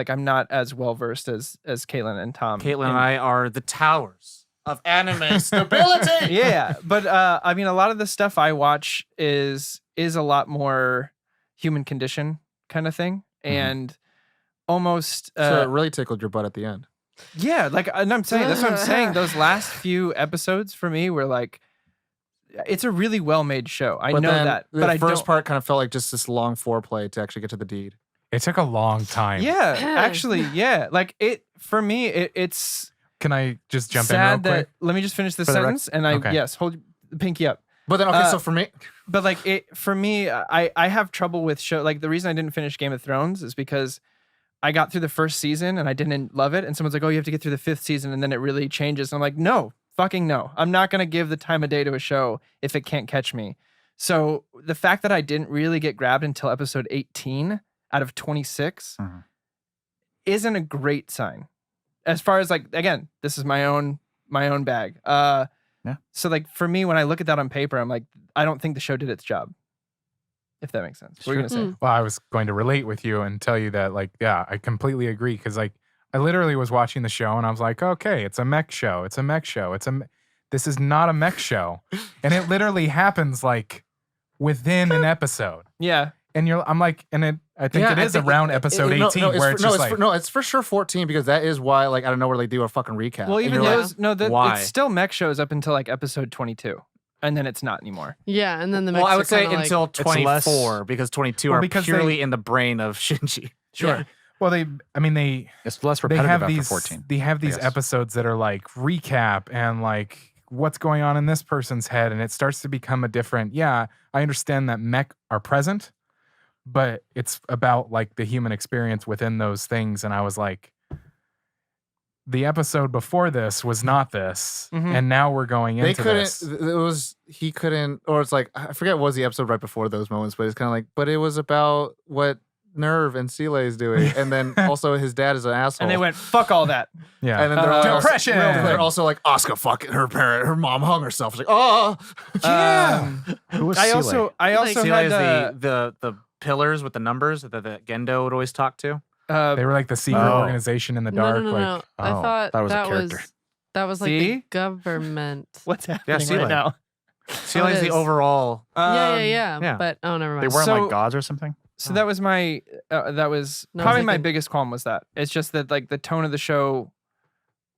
I'm not as well versed as Caitlin and Tom. Caitlin and I are the towers of anime stability. Yeah, but I mean, a lot of the stuff I watch is a lot more human condition kind of thing, and almost So it really tickled your butt at the end. yeah, like, and I'm saying that's what I'm saying. Those last few episodes for me were like, it's a really well made show. I know then that, the but I first don't. part kind of felt like just this long foreplay to actually get to the deed. It took a long time. Yeah, actually, yeah. Like it for me, it's Can I just jump in real sad quick? that. Let me just finish this For the rec- sentence, and I Okay. yes, hold the pinky up. But then, okay, so for me, But like it for me, I have trouble with show. Like the reason I didn't finish Game of Thrones is because I got through the first season and I didn't love it, and someone's like, "Oh, you have to get through the 5th season, and then it really changes." And I'm like, "No, fucking no! I'm not gonna give the time of day to a show if it can't catch me." So the fact that I didn't really get grabbed until episode 18 out of 26 isn't a great sign. As far as like, again, this is my own bag. Yeah. So like for me, when I look at that on paper, I'm like, I don't think the show did its job. If that makes sense. What are you gonna say? Well, I was going to relate with you and tell you that, like, yeah, I completely agree. Because, like, I literally was watching the show and I was like, okay, it's a mech show. It's a mech show. This is not a mech show. And it literally happens, like, within an episode. Yeah. And I'm like, I think it is around episode 18 where it's for sure 14 because that is why, like, I don't know where they do a fucking recap. Well, And even you're like, those, why? it's still mech shows up until like episode 22, and then it's not anymore. Yeah, and then the Well, Mechs I are would say kinda like- until It's less- 24 because 22 Well, are because purely in the brain of Shinji. Sure. well, they It's less they repetitive have after these 14. they have these guess. episodes that are like recap and like what's going on in this person's head, and it starts to become a different. Yeah, I understand that mech are present, but it's about like the human experience within those things. And I was like, the episode before this was not this, and now we're going they into couldn't, this. he couldn't, or it's like, I forget what was the episode right before those moments, but it's kind of like, but it was about what Nerve and Sele is doing. And then also his dad is an asshole. And they went, fuck all that. Yeah, And then they're also, Depression! they're also like, Asuka fucking her mom hung herself. It's like, oh, yeah. Who was I Sele? also Sele had is the pillars with the numbers that the Gendo would always talk to. They were like the secret Oh. organization in the No, dark. no. Like, I oh, thought that was a character. that was like See? the government. what's happening Sele. right now? Sele is it the is. overall. Yeah. yeah. But never They mind. weren't So- like gods or something? So that was my that was No, I was probably my thinking- biggest qualm was that. It's just that like the tone of the show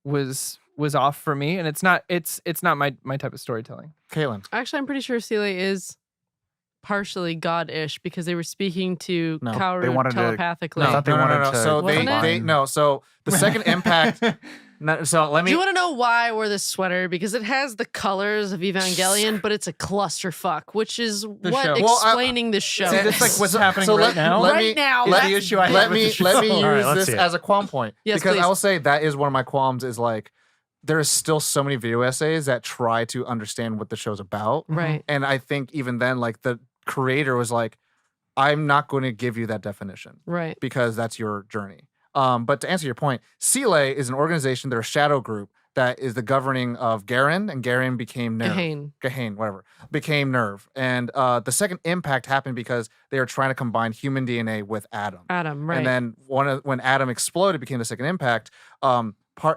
was off for me, and it's not my type of storytelling. Caitlin. Actually, I'm pretty sure Sele is partially god-ish because they were speaking to No, they Kaoru wanted to- telepathically. I thought they wanted no. to So Wasn't it? they no. So the second impact. No, so let Do me. you want to know why I wore this sweater? Because it has the colors of Evangelion, but it's a clusterfuck, which is show. what Well, explaining the show. See, that's like what's happening right now. Right now, is that's the issue I let have with me the show. let me All right, use let's this see it. as a qualm point Yes, because please. I will say that is one of my qualms. Is like there is still so many video essays that try to understand what the show's about, right. and I think even then, like the creator was like, "I'm not going to give you that definition Right. because that's your journey." But to answer your point, Sele is an organization. They're a shadow group that is the governing of Garen, and Garen became Nerve. Gahane, whatever, became Nerve. And the second impact happened because they were trying to combine human DNA with Adam. Adam, right. And then when Adam exploded, became the second impact.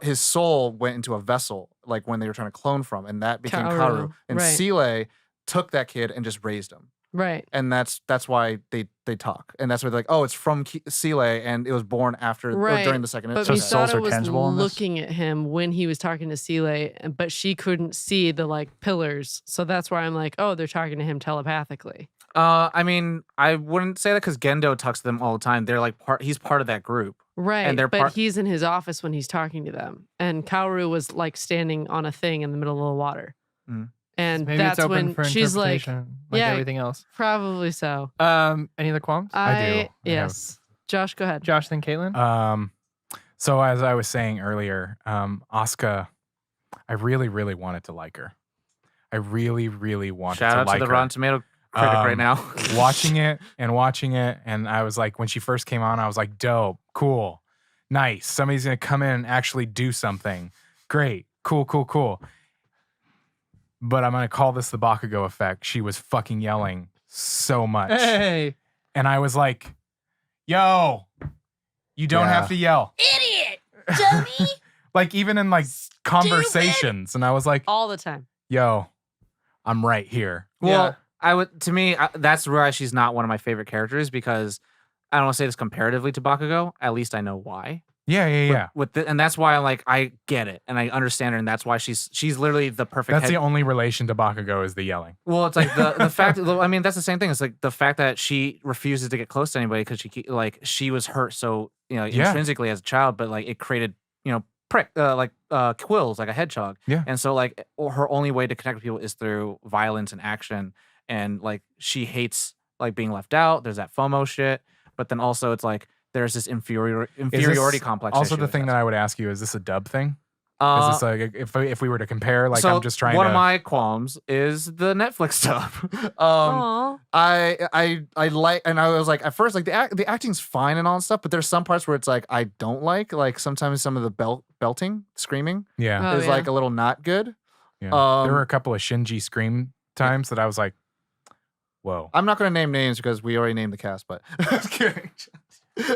His soul went into a vessel, like when they were trying to clone from, and that became Kaoru, Kaoru. And right. Sele took that kid and just raised him. right. And that's why they talk, and that's where they're like, oh, it's from Sele, and it was born after or Right. during the second. But So impact. souls Misato are was tangible in this? looking at him when he was talking to Sele, but she couldn't see the like pillars. So that's why I'm like, oh, they're talking to him telepathically. I mean, I wouldn't say that because Gendo talks to them all the time. They're like he's part of that group. Right. And they're but part- he's in his office when he's talking to them. And Kaoru was like standing on a thing in the middle of the water. Mm. And Maybe that's it's open when for she's like, interpretation, like yeah. everything else. probably so. Any other qualms? I do. I have- Yes. Josh, go ahead. Josh, then Caitlin. So as I was saying earlier, Asuka, I really, really wanted to like her. I really, really wanted Shout to out like to the her. Rotten Tomato critic right now. watching it, and I was like, when she first came on, I was like, dope, cool, nice. Somebody's gonna come in and actually do something. Great, cool. But I'm gonna call this the Bakugo effect. She was fucking yelling so much. Hey. And I was like, yo, you don't Yeah. have to yell. Idiot, dummy. Like even in like conversations. And I was like, All the time. yo, I'm right here. Well, that's why she's not one of my favorite characters, because I don't want to say this comparatively to Bakugo. At least I know why. Yeah. And that's why I get it and I understand her, and that's why she's literally the perfect. That's the only relation to Bakugo is the yelling. Well, it's like the fact. I mean, that's the same thing. It's like the fact that she refuses to get close to anybody because she was hurt so Yeah. intrinsically as a child, but like it created quills like a hedgehog. Yeah. And so like her only way to connect with people is through violence and action, and like she hates like being left out. There's that FOMO shit, but then also it's like there's this inferiority complex. Also, issue the with thing that. that I would ask you is this a dub thing? Is Uh, this like if we were to compare? Like so I'm just trying one to. of my qualms is the Netflix stuff. Aw. I like, and I was like at first like the acting's fine and all that stuff, but there's some parts where it's like I don't like sometimes some of the belting, screaming Yeah. Oh, is yeah. like a little not good. Yeah. Um, There were a couple of Shinji scream times that I was like, whoa. I'm not gonna name names because we already named the cast, but just kidding.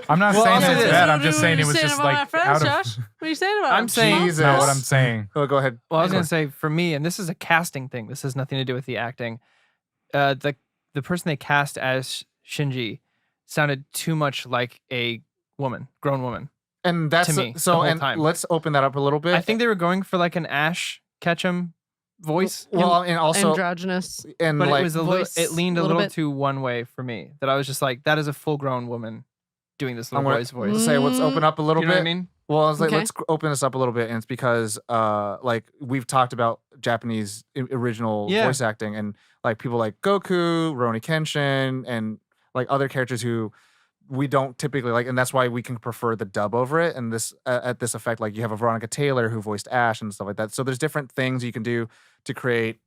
I'm not Well, saying also it's this- bad. I'm just saying it What are was you just saying about like our friends, out of. Josh? What are you saying about I'm them? saying- Jesus. Not what I'm saying. Oh, go ahead. Well, I was gonna say for me, and this is a casting thing. This has nothing to do with the acting. The person they cast as Shinji sounded too much like a grown woman. And that's To me, the so. whole And time. let's open that up a little bit. I think they were going for like an Ash Ketchum voice. Well, and also, Androgynous. and But like, it was voice it leaned a little little bit. too one way for me. That I was just like, that is a full grown woman doing this little gonna boy's voice. Mm. say let's open up a little You know bit. what I mean? Well, I was like, Okay. let's open this up a little bit, and it's because, like, we've talked about Japanese original Yeah. voice acting, and like people like Goku, Rurouni Kenshin, and like other characters who we don't typically like, and that's why we can prefer the dub over it. And this at this effect, like you have a Veronica Taylor who voiced Ash and stuff like that. So there's different things you can do to create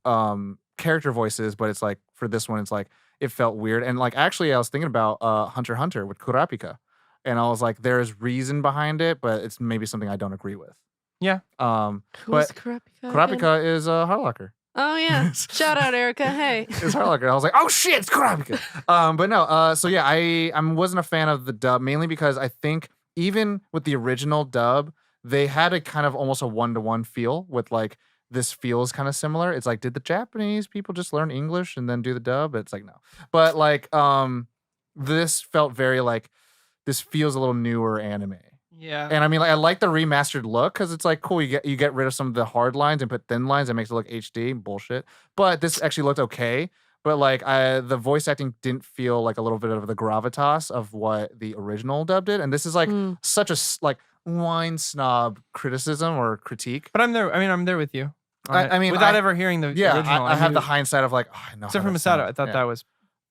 character voices, but it's like for this one, it's like it felt weird. And like actually, I was thinking about Hunter x Hunter with Kurapika. And I was like, there's reason behind it, but it's maybe something I don't agree with. Yeah. Who was Kurapika? again? Kurapika is Heartlocker. Oh yeah. Shout out, Erica. Hey. It's Heartlocker. I was like, oh shit, it's Kurapika. But no, so yeah, I wasn't a fan of the dub, mainly because I think even with the original dub, they had a kind of almost a one-to-one feel with like this feels kind of similar. It's like, did the Japanese people just learn English and then do the dub? It's like, no. But like this felt very like this feels a little newer anime. Yeah. And I mean, like, I like the remastered look because it's like cool. You get rid of some of the hard lines and put thin lines. That makes it look HD. Bullshit. But this actually looked okay. But like, the voice acting didn't feel like a little bit of the gravitas of what the original dub did. And this is like Mm. such a like wine snob criticism or critique. But I'm there. I mean, I'm there with you. on I- it. I mean, without I- ever hearing the Yeah, original, I have the knew- hindsight of like, oh, I know. Except how for that Masato, sounds. I thought Yeah. that was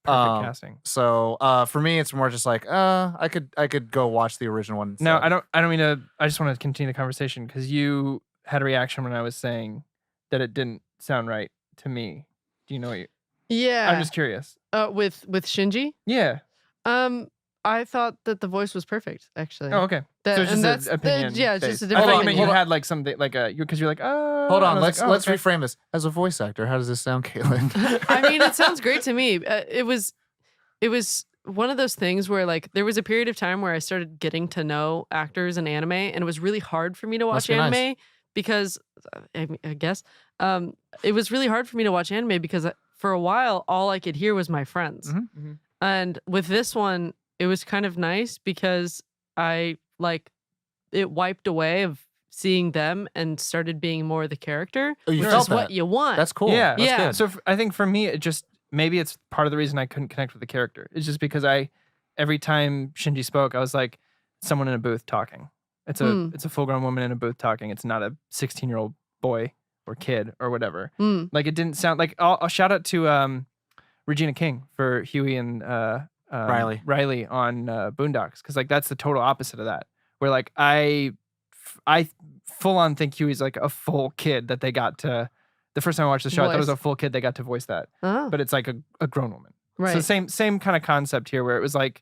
perfect casting. So for me, it's more just like, I could go watch the original one. No, instead. I don't mean to. I just want to continue the conversation because you had a reaction when I was saying that it didn't sound right to me. Do you know what you? Yeah. I'm just curious. With Shinji. Yeah. I thought that the voice was perfect. Actually. Oh, okay. That, So it's and just that's an opinion. yeah, it's just a I different. thought you opinion. meant you had like something like a because you're like Hold and on, I was like, let's okay. reframe this. As a voice actor, how does this sound, Caitlin? I mean, it sounds great to me. It was one of those things where like there was a period of time where I started getting to know actors in anime, and it was really hard for me to watch Must be anime nice. because I guess it was really hard for me to watch anime because for a while all I could hear was my friends, Mhm. Mhm. and with this one it was kind of nice because I like it wiped away of seeing them and started being more the character, Oh, you which felt is what that. you want. That's cool. Yeah. That's Yeah. good. So I think for me, it just maybe it's part of the reason I couldn't connect with the character. It's just because every time Shinji spoke, I was like someone in a booth talking. It's a full grown woman in a booth talking. It's not a 16-year-old boy or kid or whatever. Mm. Like it didn't sound like. I'll shout out to Regina King for Huey and Riley on Boondocks because like that's the total opposite of that. Where like I full on think Huey's like a full kid that they got to The first time I watched the show, I thought it was Voice. a full kid that got to voice that, Oh, but it's like a grown woman. right. So same kind of concept here, where it was like,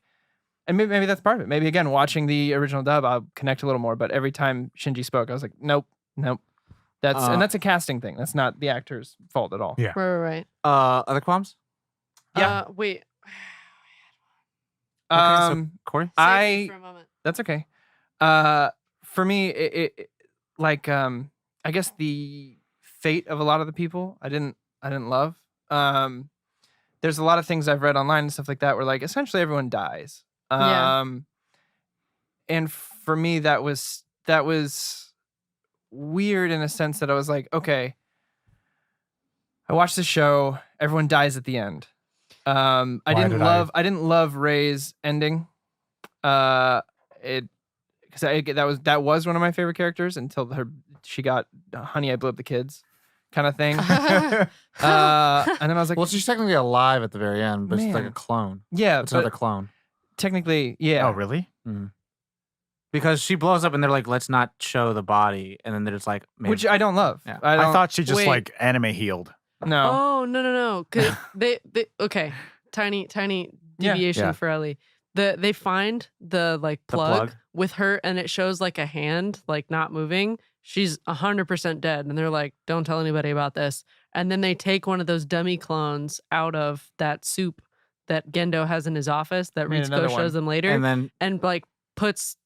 and maybe that's part of it. Maybe again, watching the original dub, I'll connect a little more. But every time Shinji spoke, I was like, nope. And that's a casting thing. That's not the actor's fault at all. Yeah. Right. Other qualms? Yeah. Wait. Corey? Save me for a moment. That's okay. For me, it like I guess the fate of a lot of the people I didn't love. There's a lot of things I've read online and stuff like that where like essentially everyone dies. Yeah. And for me that was weird in a sense that I was like, okay, I watched the show, everyone dies at the end. I didn't love Ray's ending. That was one of my favorite characters until she got honey, I blew up the kids kind of thing. And then I was like, Well, she's technically alive at the very end, but it's like Man. a clone. yeah, It's but another clone. technically, yeah. Oh, really? Because she blows up and they're like, let's not show the body. And then they're just like, maybe. Which I don't love. Yeah. I I thought she just wait. like anime healed. no. Oh, no. Cause they okay. Tiny Yeah. deviation Yeah. for Ellie. They find the like The plug, plug. with her and it shows like a hand like not moving. She's 100% dead. And they're like, don't tell anybody about this. And then they take one of those dummy clones out of that soup that Gendo has in his office that Made another Ritsuko one. shows them later And then and like puts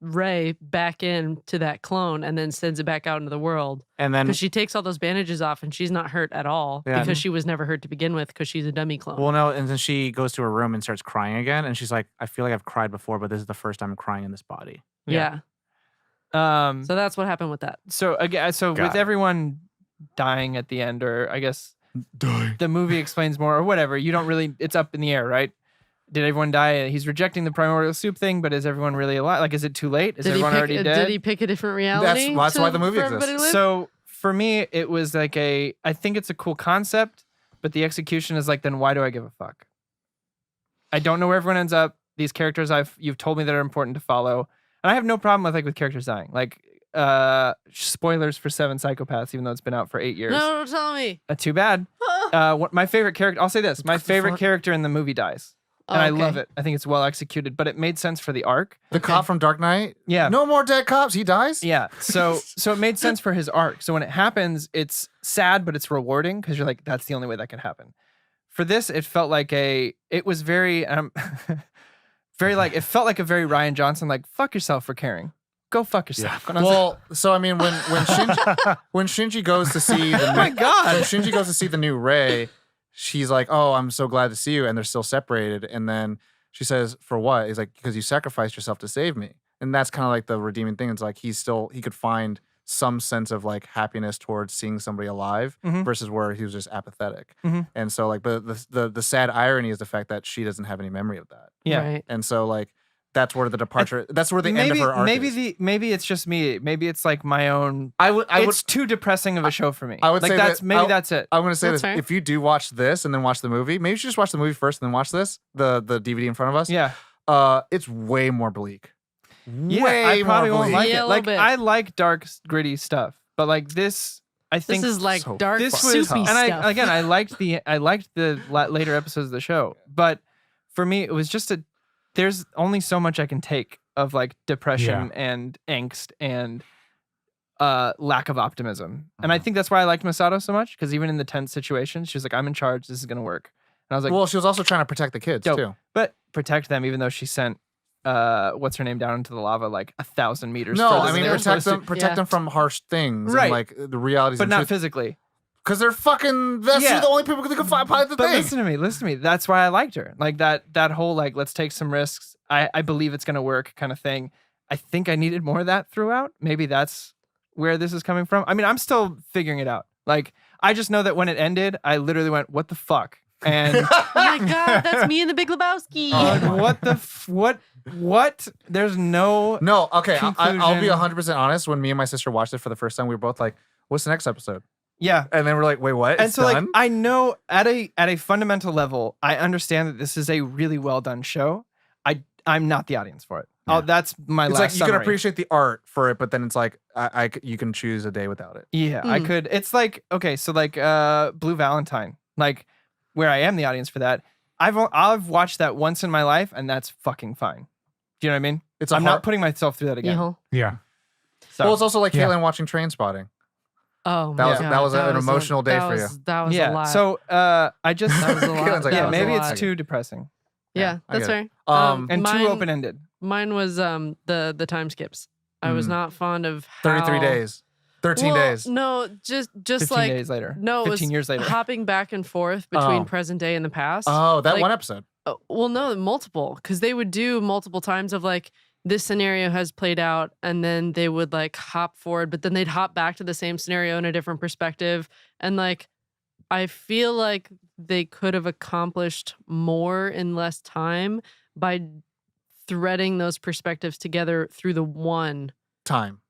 Ray back into that clone and then sends it back out into the world. Because she takes all those bandages off and she's not hurt at all Yeah. because she was never hurt to begin with because she's a dummy clone. well, no, and then she goes to her room and starts crying again. And she's like, I feel like I've cried before, but this is the first time I'm crying in this body. yeah. So So that's what happened with that. again, Got with it. everyone dying at the end, or I guess the movie explains more, or whatever. You don't really. It's up in the air, right? Did everyone die? He's rejecting the primordial soup thing, but is everyone really alive? Like, is it too late? Is everyone already dead? Did he pick a different reality? That's why the movie for exists. everybody to live? So for me, it was like I think it's a cool concept, but the execution is like, then why do I give a fuck? I don't know where everyone ends up. These characters you've told me that are important to follow, and I have no problem with characters dying. Like spoilers for 7 Psychopaths, even though it's been out for 8 years. No, don't tell me. Too bad. What my favorite character? I'll say this: my favorite character in the movie dies, and I love it. I think it's well executed, but it made sense for the arc. The cop from Dark Knight. Yeah. No more dead cops. He dies. Yeah. So it made sense for his arc. So when it happens, it's sad, but it's rewarding because you're like, that's the only way that could happen. For this, it felt like it was very, very like, it felt like a very Ryan Johnson, like, fuck yourself for caring. Go fuck yourself. And I was like, Well, so I mean, when Shinji goes to see the oh my God. when Shinji goes to see the new Rey, she's like, "Oh, I'm so glad to see you," and they're still separated. And then she says, "For what?" He's like, "Because you sacrificed yourself to save me." And that's kind of like the redeeming thing. It's like he could find some sense of like happiness towards seeing somebody alive Mhm. versus where he was just apathetic. Mhm. And so like, but the sad irony is the fact that she doesn't have any memory of that. yeah. Right. And so like that's where the departure. That's where the end of her arc is. Maybe it's just me. Maybe it's like my own. I would It's too depressing of a show for me. I would like say that's that- maybe that's it. I'm gonna say That's this: fair. if you do watch this and then watch the movie, maybe you should just watch the movie first and then watch this, the DVD in front of us. Yeah. It's way more bleak. Yeah. Way I probably more won't bleak. like Yeah, a it. little Like bit. I like dark, gritty stuff, but like this, I think This is like so dark, this soupy was, stuff. and I liked the later episodes of the show, but for me, it was just there's only so much I can take of like depression and angst and lack of optimism. And I think that's why I liked Masato so much, because even in the tense situations, she was like, I'm in charge, this is gonna work. And I was like, Well, she was also trying to protect the kids Dope. too. but protect them, even though she sent what's her name down into the lava like 1,000 meters No, further I than mean they were protect supposed to. them, protect Yeah. them from harsh things, Right. And like the realities, But not physically. because they're fucking. That's Yeah. the only people that can find the But thing. listen to me. That's why I liked her. Like that whole like, let's take some risks. I believe it's gonna work kind of thing. I think I needed more of that throughout. Maybe that's where this is coming from. I mean, I'm still figuring it out. Like, I just know that when it ended, I literally went, "What the fuck?" And Oh my God, that's me and the Big Lebowski. what? There's no. No, okay. I'll be Conclusion. 100% honest. When me and my sister watched it for the first time, we were both like, "What's the next episode?" Yeah. And then we're like, "Wait, what?" And It's so like done? I know at a fundamental level, I understand that this is a really well done show. I'm not the audience for it. Oh, that's my It's last like you can summary. appreciate the art for it, but then it's like you can choose a day without it. Yeah, I could. It's like, okay, so like Blue Valentine, like where I am the audience for that. I've watched that once in my life, and that's fucking fine. Do you know what I mean? I'm not putting myself through that again. Yeehaw. Yeah. So, Well, it's also like Yeah. Caitlin watching Train Spotting. Oh, That my was- God. that was an was emotional day that for you. was- That was a yeah. lot. So I just that was a lot. Caitlin's like, yeah, that was a maybe lot. it's too depressing yeah, I that's get fair. and too mine- open ended. Mine was the time skips. I was not fond of how, 33 days. 13 Well, days. No, just 15 like days later. no, it 15 was years later. hopping back and forth between Oh. present day and the past. Oh, that like- one episode. Well, no, multiple, because they would do multiple times of like this scenario has played out, and then they would like hop forward, but then they'd hop back to the same scenario in a different perspective, and like I feel like they could have accomplished more in less time by threading those perspectives together through the one Time.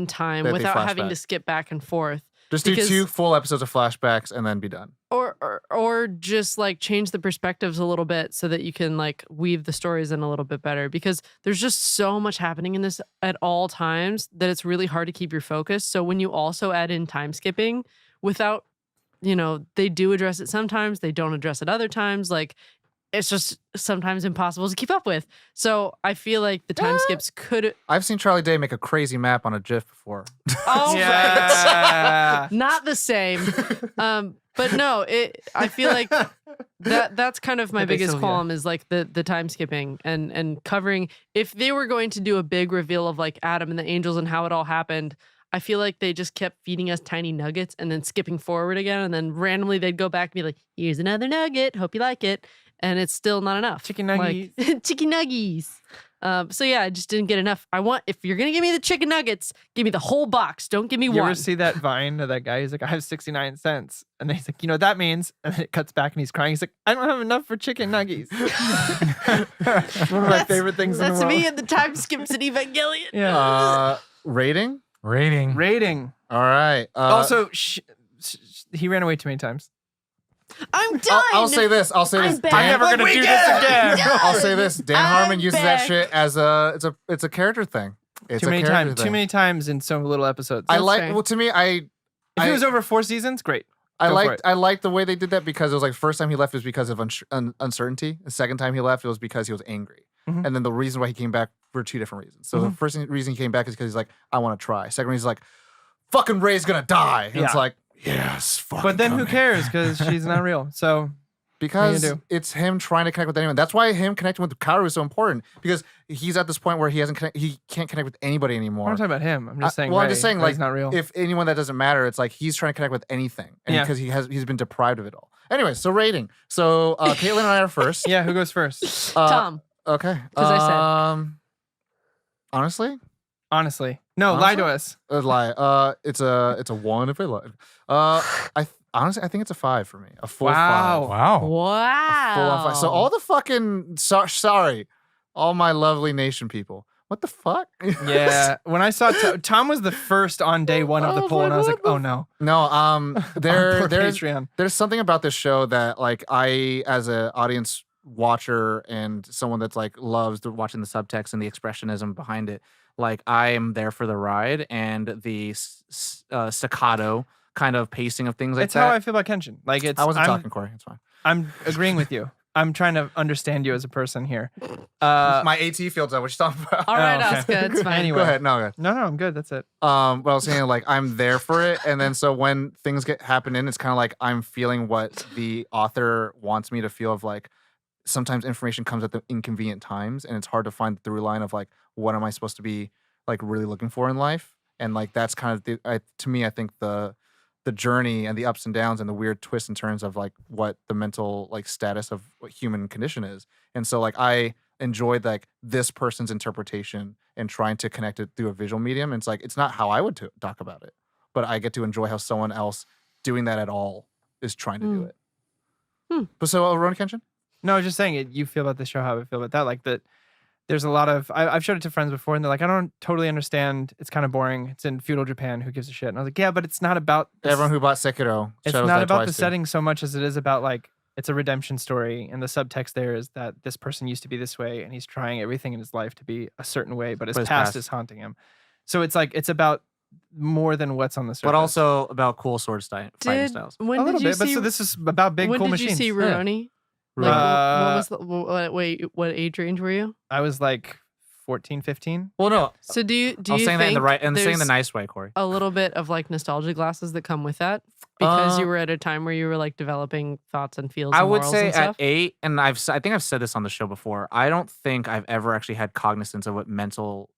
time That they without having to flashback. skip back and forth. Just do Because- 2 full episodes of flashbacks and then be done. Or just like change the perspectives a little bit so that you can like weave the stories in a little bit better, because there's just so much happening in this at all times that it's really hard to keep your focus. So when you also add in time skipping without, they do address it sometimes, they don't address it other times, like it's just sometimes impossible to keep up with. So I feel like the time skips could I've seen Charlie Day make a crazy map on a GIF before. oh Yeah. not the same. But no, I feel like that's kind of my Maybe biggest Sylvia. qualm is like the time skipping and covering. If they were going to do a big reveal of like Adam and the angels and how it all happened, I feel like they just kept feeding us tiny nuggets and then skipping forward again, and then randomly they'd go back and be like, "Here's another nugget. Hope you like it." And it's still not enough. Chicken Like, chicken nuggies. So yeah, I just didn't get enough. If you're gonna give me the chicken nuggets, give me the whole box. Don't give me You one. ever see that Vine of that guy? He's like, I have 69 cents. And then he's like, you know what that means? And then it cuts back and he's crying. He's like, I don't have enough for chicken nuggies. One of my favorite things in the That's world. me and the time skips in Evangelion. Yeah. Rating? Rating. Rating. All right. Also, he ran away too many times. I'm done. I'll say this. I'm back. I'm never Like gonna we do did. this again. I'll say this. Dan I'm Harmon uses that back. shit as it's a character thing. It's Too many a character times. thing. Too many times in so little episodes. I That's like. fair. Well, to me, if I- it was over 4 seasons, great. I Go for liked it. I liked the way they did that because it was like first time he left was because of uncertainty. The second time he left it was because he was angry. Mhm. And then the reason why he came back were 2 different reasons. So the first reason he came back is because he's like, I want to try. Second reason he's like, fucking Ray's gonna die. And it's Yeah. like, yes, fucking But then who come in. cares? Because she's not real. So Because do? it's him trying to connect with anyone. That's why him connecting with Kaoru is so important because he's at this point where he can't connect with anybody anymore. I'm not talking about him. I'm just saying. well, Ray. I'm just saying, Ray's like, not real. if anyone that doesn't matter, it's like he's trying to connect with anything, and Yeah. because he's been deprived of it all. Anyway, so rating. So Caitlin and I are first. Yeah, who goes first? Tom. Okay. 'Cause I said. Honestly, Honestly, no, lie to Honestly? us. a lie. It's a 1 if I lied. Honestly, I think it's a 5 for me. A full Wow. 5. Wow. Wow. Full on 5. So all the fucking sorry, all my lovely nation people. What the fuck? Yeah, when I saw Tom was the first on day one of the I was poll, and like, I was like, what oh no. No, Our poor there's Patreon. there's something about this show that like I as an audience watcher and someone that's like loves watching the subtext and the expressionism behind it, like I am there for the ride and the staccato kind of pacing of things like It's that. how I feel about Kenshin. Like it's. I wasn't I'm, talking, Corey. It's fine. I'm agreeing with you. I'm trying to understand you as a person here. My AT field's out. What you talking about? All right, Oh, okay. Oscar, it's fine. Anyway. Go ahead. No, go ahead. No, I'm good. That's it. But I was saying like I'm there for it, and then so when things get happening, it's kind of like I'm feeling what the author wants me to feel. Of like sometimes information comes at the inconvenient times, and it's hard to find the through line of like what am I supposed to be like really looking for in life, and like that's kind of to me I think the journey and the ups and downs and the weird twists and turns of like what the mental like status of what human condition is, and so like I enjoyed like this person's interpretation and trying to connect it through a visual medium. And it's like it's not how I would talk about it, but I get to enjoy how someone else doing that at all is trying to do it. But so Rurouni Kenshin? No, I was just saying it. You feel about the show how I feel about that. Like that. There's a lot of I've showed it to friends before, and they're like, I don't totally understand. It's kind of boring. It's in feudal Japan. Who gives a shit? And I was like, yeah, but it's not about Everyone who bought Sekiro. It's Shadows not Die about Twice the did. setting so much as it is about like it's a redemption story, and the subtext there is that this person used to be this way, and he's trying everything in his life to be a certain way, but his past is haunting him. So it's like it's about more than what's on the surface. But also about cool sword fighting styles. When a did little you bit. But see? so this is about big when cool did machines. you see Yeah. Rurouni? Like, what was what age range were you? I was like 14, 15. Well, no, So do you I was you saying that in the think right and saying the there's nice way, Corey. a little bit of like nostalgia glasses that come with that because you Uh, were at a time where you were like developing thoughts and feels? I and would morals say and at stuff? 8, and I think I've said this on the show before. I don't think I've ever actually had cognizance of what mental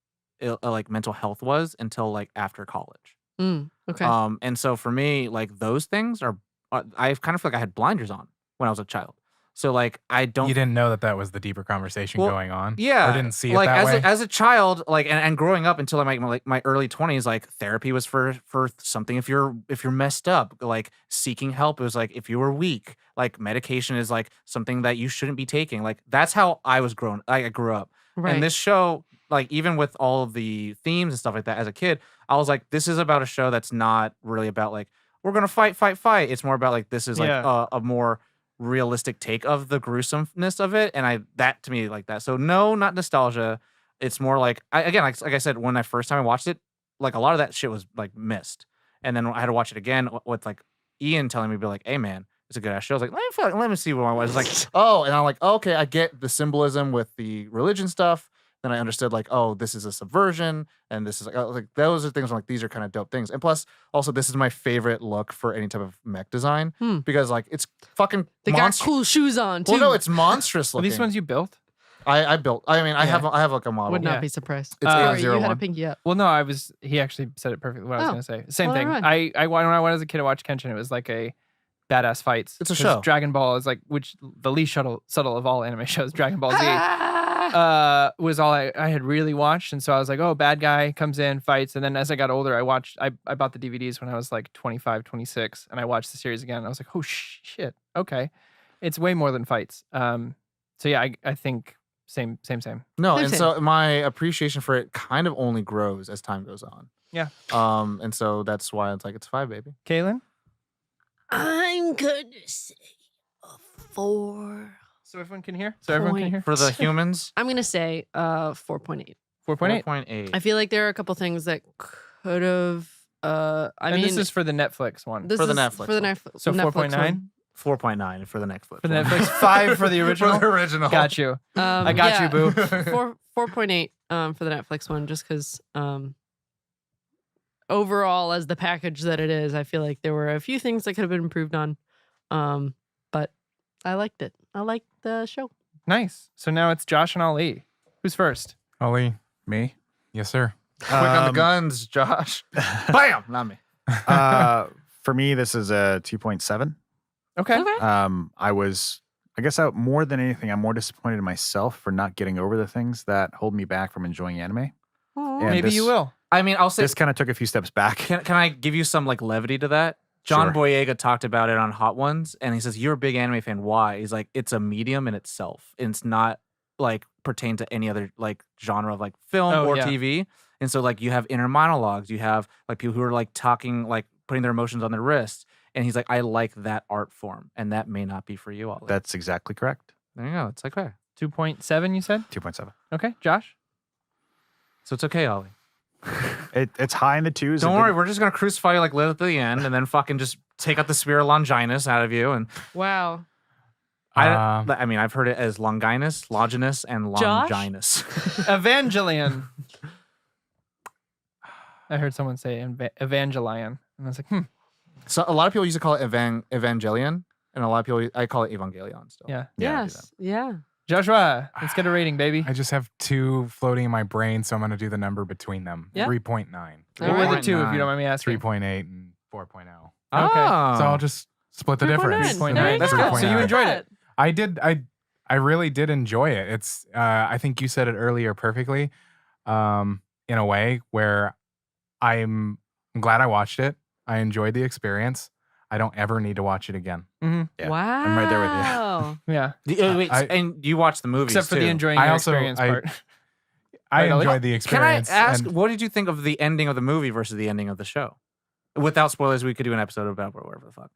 health was until like after college. Okay. And so for me, like those things are I kind of feel like I had blinders on when I was a child. So like I don't. You didn't know that was the deeper conversation Well, going on. Yeah, Or didn't see it like that way. as a child, like and growing up until my early 20s, like therapy was for something if you're messed up, like seeking help. It was like if you were weak, like medication is like something that you shouldn't be taking. Like that's how I grew up. Right. And this show, like even with all of the themes and stuff like that, as a kid, I was like, this is about a show that's not really about like we're gonna fight. It's more about like this is like Yeah. a more realistic take of the gruesomeness of it, and that to me like that. So no, not nostalgia. It's more like like I said, when I first time I watched it, like a lot of that shit was like missed, and then I had to watch it again with like Ian telling me, be like, "Hey man, it's a good ass show." I was like, let me see what I was like. Oh, and I'm like, okay, I get the symbolism with the religion stuff. Then I understood like, oh, this is a subversion, and this is like those are things I'm like these are kind of dope things. And plus, also this is my favorite look for any type of mech design because like it's fucking They got cool shoes on too. Well, no, it's monstrous Are looking. these ones you built? I built. I mean, I have like a model. Would not Yeah. be surprised. It's Sorry, you had a 801. pinky up. Well, no, he actually said it perfectly what I was Oh. going to say. Same Well, thing. alright. I when I went as a kid to watch Kenshin, it was like a badass fights. It's a 'Cause show. Dragon Ball is like, which the least subtle of all anime shows, Dragon Ball Z. Ah! Was all I had really watched. And so I was like, oh, bad guy comes in, fights. And then as I got older, I bought the DVDs when I was like 25, 26. And I watched the series again. And I was like, oh, shit. Okay. It's way more than fights. So yeah, I think same. No, Same, and so my appreciation for it kind of only grows as time goes on. Yeah. And so that's why it's like it's 5, baby. Kaylin? I'm going to say a 4. So everyone can hear? So everyone can hear? For the humans, I'm going to say 4.8. 4.8? 4.8. I feel like there are a couple things that could have. I And mean, this is for the Netflix one. this for the is Netflix for the one. Netflix. So Netflix 4.9? 4.9 for the next flip. For the Netflix. 5 for the original? For the original. Got you. one. I got you, boo. 4.8 for the Netflix one, just because overall, as the package that it is, I feel like there were a few things that could have been improved on. But I liked it. I liked the show. Nice. So now it's Josh and Ali. Who's first? Ollie, Me? yes, sir. Quick on the guns, Josh. Bam! Not me. For me, this is a 2.7. Okay. I guess more than anything, I'm more disappointed in myself for not getting over the things that hold me back from enjoying anime. Aw. And Maybe this- you will. I mean, I'll say, This kind of took a few steps back. can I give you some like levity to that? John Sure. Boyega talked about it on Hot Ones, and he says, "You're a big anime fan. Why?" He's like, "It's a medium in itself. And it's not like pertain to any other like genre of like film Oh, or yeah. TV. And so like you have inner monologues, you have like people who are like talking, like putting their emotions on their wrists. And he's like, I like that art form, and that may not be for you, Ollie. That's exactly correct. There you go. It's like, okay. 2.7, you said? 2.7. Okay. Josh? So it's okay, Ollie. It's high in the twos. Don't It worry, didn't- we're just gonna crucify you like Lilith at the end, and then fucking just take out the spear of Longinus out of you. And Wow. I mean, I've heard it as Longinus, Longinus, and Josh? Longinus. Evangelion. I heard someone say Evangelion. And I was like, So a lot of people used to call it Evangelion, and a lot of people I call it Evangelion still. yeah. Yeah, I do Yes. Yeah. Joshua, let's get a rating, baby. I just have 2 floating in my brain, so I'm going to do the number between them. Yeah. 3.9. All What were the right. two, if you don't mind me asking? 3.8 and 4.0. Okay. Oh. So I'll just split the 3.9. difference. 3.9. There you That's go. good. So you enjoyed it. I did. I really did enjoy it. It's. I think you said it earlier perfectly. In a way where I'm glad I watched it. I enjoyed the experience. I don't ever need to watch it again. Yeah, Wow. I'm right there with you. Yeah. Wait, I- and you watched the movies Except for the too. enjoying I your also- experience I- part. I Right, Ollie? enjoyed the Can I experience. ask, and what did you think of the ending of the movie versus the ending of the show? Without spoilers, we could do an episode about whatever the fuck.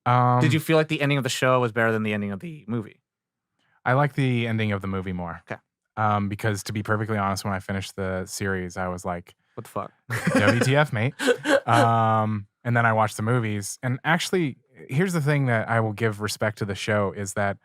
Did you feel like the ending of the show was better than the ending of the movie? I like the ending of the movie more. Okay. Because to be perfectly honest, when I finished the series, I was like, What the fuck? WTF, mate. And then I watched the movies. And actually, here's the thing that I will give respect to the show is that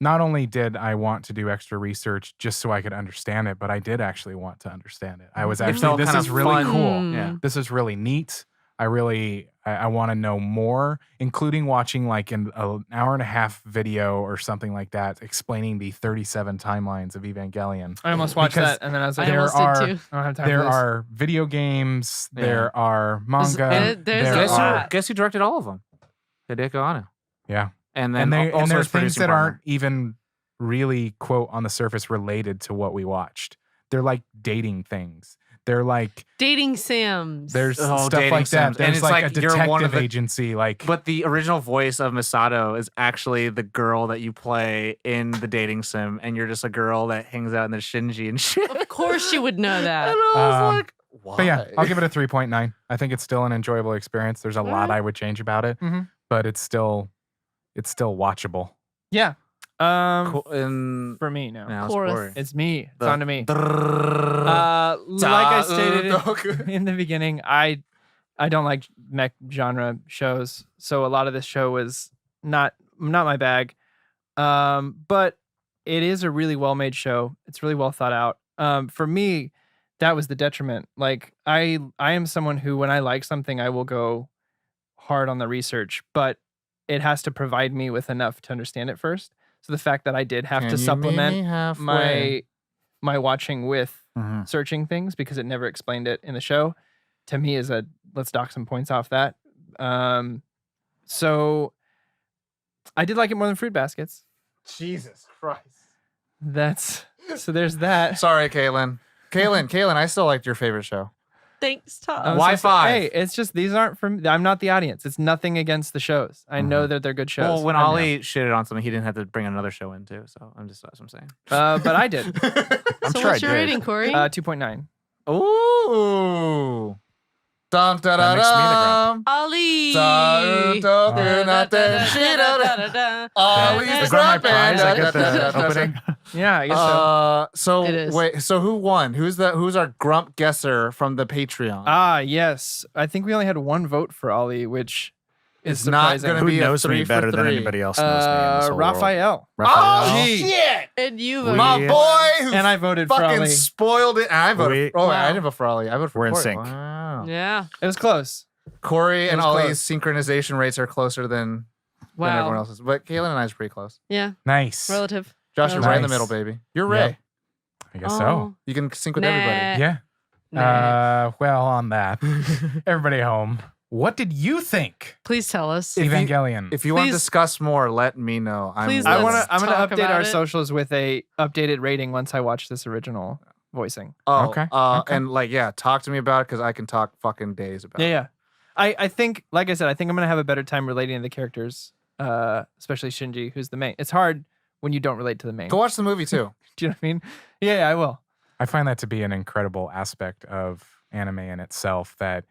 not only did I want to do extra research just so I could understand it, but I did actually want to understand it. I was It actually, felt this kind is of really fun. cool. Yeah. This is really neat. I want to know more, including watching like an hour and a half video or something like that explaining the 37 timelines of Evangelion. I almost watched Because that, and then I was like, I there almost are- did too. I don't have time There for this. are video games, Yeah. there are manga, there's there a lot. Guess who directed all of them? Hideako Anno. yeah. And then And also there are his things producing that partner. aren't even really quote on the surface related to what we watched. They're like dating things. They're like Dating Sims. there's Oh, stuff dating like that. sims. And There's it's like a like you're one of detective the- agency. Like But the original voice of Misato is actually the girl that you play in the dating sim, and you're just a girl that hangs out in the Shinji and shit. Of course you would know that. And I was Um, like, why? But yeah, I'll give it a 3.9. I think it's still an enjoyable experience. There's a lot I would change about it, Mhm. but it's still watchable. Yeah. Cool. And For me, no. now it's Chorus. Corey. It's me. It's The- on to me. Drrrr. Like I stated in the beginning, I don't like mech genre shows, so a lot of this show was not my bag. But it is a really well made show. It's really well thought out. For me, that was the detriment. Like I am someone who, when I like something, I will go hard on the research, but it has to provide me with enough to understand it first. So the fact that I did have to supplement my watching with Mhm. searching things because it never explained it in the show, to me is let's dock some points off that. So I did like it more than Fruit Baskets. Jesus Christ. There's that. Sorry, Caitlin. Caitlin, I still liked your favorite show. Thanks, Tom. I'm Why so sorry. five? Hey, it's just these aren't from. I'm not the audience. It's nothing against the shows. I know that they're good shows. Well, when I know. Ollie shitted on something, he didn't have to bring another show in too. So that's what I'm saying. But I did. I'm so sure what's I your did. rating, Corey? 2.9. Ooh. Dum da da That makes me the grump. Ollie. Ollie's Is that my prize? I get the grumping. opening. Yeah, I guess so. It is. Wait, so who won? Who's our grump guesser from the Patreon? Ah, yes. I think we only had one vote for Ollie, which is It's not surprising. gonna Who be a knows 3 me for better than 3. anybody else knows me in this whole world? Raphael. Raphael. shit! And you We- My boy who And I voted for fucking Ollie. spoiled it. And I voted. We- I Wow. didn't vote for Ollie. I voted for We're in Corey. sync. Wow. Yeah. It was close. Corey and was Ollie's synchronization rates are closer than everyone Wow. else's. But Caitlin and I's pretty close. Yeah. Nice. Relative. Josh is right in the Nice. middle, baby. You're Ray. Yep. I guess so. You can sync with Nah. everybody. Yeah. Nah. Well, on that, everybody home. What did you think? Please tell us. If you- Evangelion. If you want to Please- discuss more, let me know. Please I'm let's gonna talk update our about it. socials with a updated rating once I watch this original voicing. Oh, Okay. And talk to me about it because I can talk fucking days about Yeah, it. yeah. I think, like I said, I think I'm gonna have a better time relating to the characters, especially Shinji, who's the main. It's hard when you don't relate to the main. Go watch the movie too. Do you know what I mean? Yeah, I will. I find that to be an incredible aspect of anime in itself that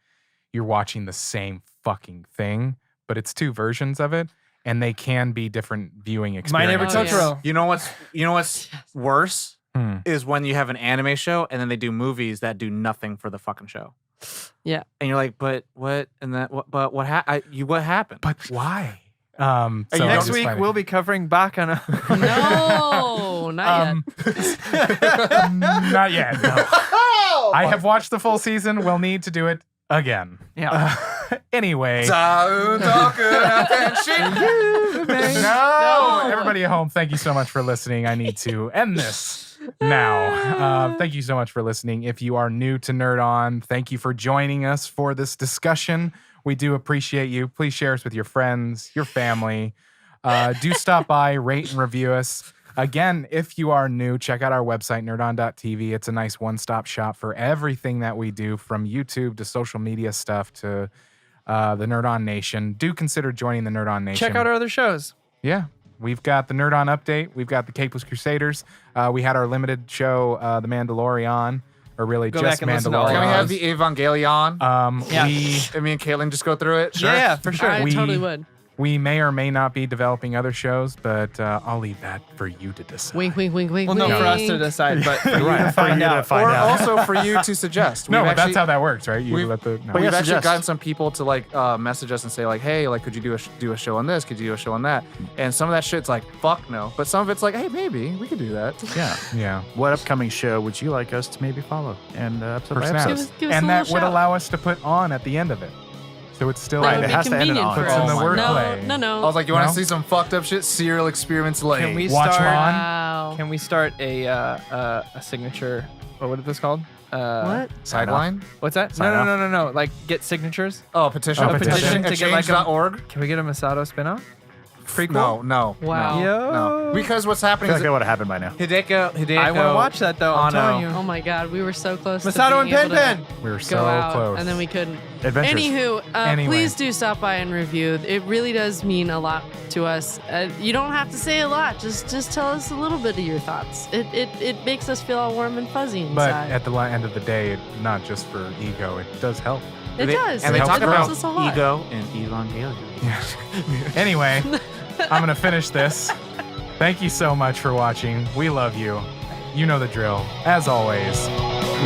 you're watching the same fucking thing, but it's two versions of it, and they can be different viewing My experiences. neighbor Oh, yeah. Totoro. You know what's worse Hmm. is when you have an anime show and then they do movies that do nothing for the fucking show. Yeah. And you're like, but what? And that what? But what? What happened? But why? And So next it's week funny. we'll be covering Bakano. No, not Not yet. No. I have watched the full season. We'll need to do it again. Yeah. Anyway. No. No, everybody at home, thank you so much for listening. I need to end this now. Thank you so much for listening. If you are new to Nerd On, thank you for joining us for this discussion. We do appreciate you. Please share us with your friends, your family. Do stop by, rate and review us. Again, if you are new, check out our website, nerdon.tv. It's a nice one-stop shop for everything that we do, from YouTube to social media stuff to the Nerd On Nation. Do consider joining the Nerd On Nation. Check out our other shows. Yeah. We've got the Nerd On Update. We've got the Capeless Crusaders. We had our limited show, The Mandalorian, or really Go just back and listen to all Mandalorian. Can we Yeah. have the Evangelion? Yeah. We And me and Caitlin just go through it? Yeah, for sure. I We- totally would. We may or may not be developing other shows, but I'll leave that for you to decide. Wink, wink, wink, wink, Well, no, wink. for us to decide, but for you Right, to for find you to out. find Or out. also for you to suggest. No, We've but that's actually- how that works, right? You we've- let the. No. But We've yeah, actually suggest. gotten some people to like message us and say like, hey, like, could you do a show on this? Could you do a show on that? And some of that shit's like, fuck no. But some of it's like, hey, maybe we could do that. Yeah. Yeah. What upcoming show would you like us to maybe follow? And episode by For snaps. episode. Give us And a that little would shout. allow us to put on at the end of it. So it's still. That Right, would it be has to end it convenient on. for Puts us. in the No, wordplay. no. I was like, you want No? to see some fucked up shit? Serial experiments late. Can we Watch start? on. Wow. Can we start a signature? What is this called? What? Sideline? What's that? Sign off. No. Like get signatures. Oh, petition. Oh, A petition to get like a- Exchange.org? Can we get a Masato spinoff? No, no. Wow. No. Because what's I happening feel is like that would have happened by now. Hideko. I want to watch that though. I'm Anno. telling you. Oh my God, we were so close. Masato to and being Pen able to Pen. We were Go so out, close. and then we couldn't. Adventures. Anywho, Anyway. please do stop by and review. It really does mean a lot to us. You don't have to say a lot. Just tell us a little bit of your thoughts. It makes us feel all warm and fuzzy But inside. at the end of the day, not just for ego, it does help. It does. And they It talk helps about us a lot. ego and Evangelion. Anyway, I'm going to finish this. Thank you so much for watching. We love you. You know the drill. As always,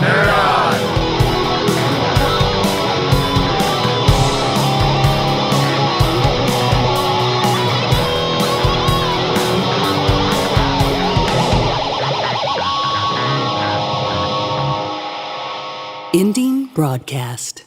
nerd on! Ending broadcast.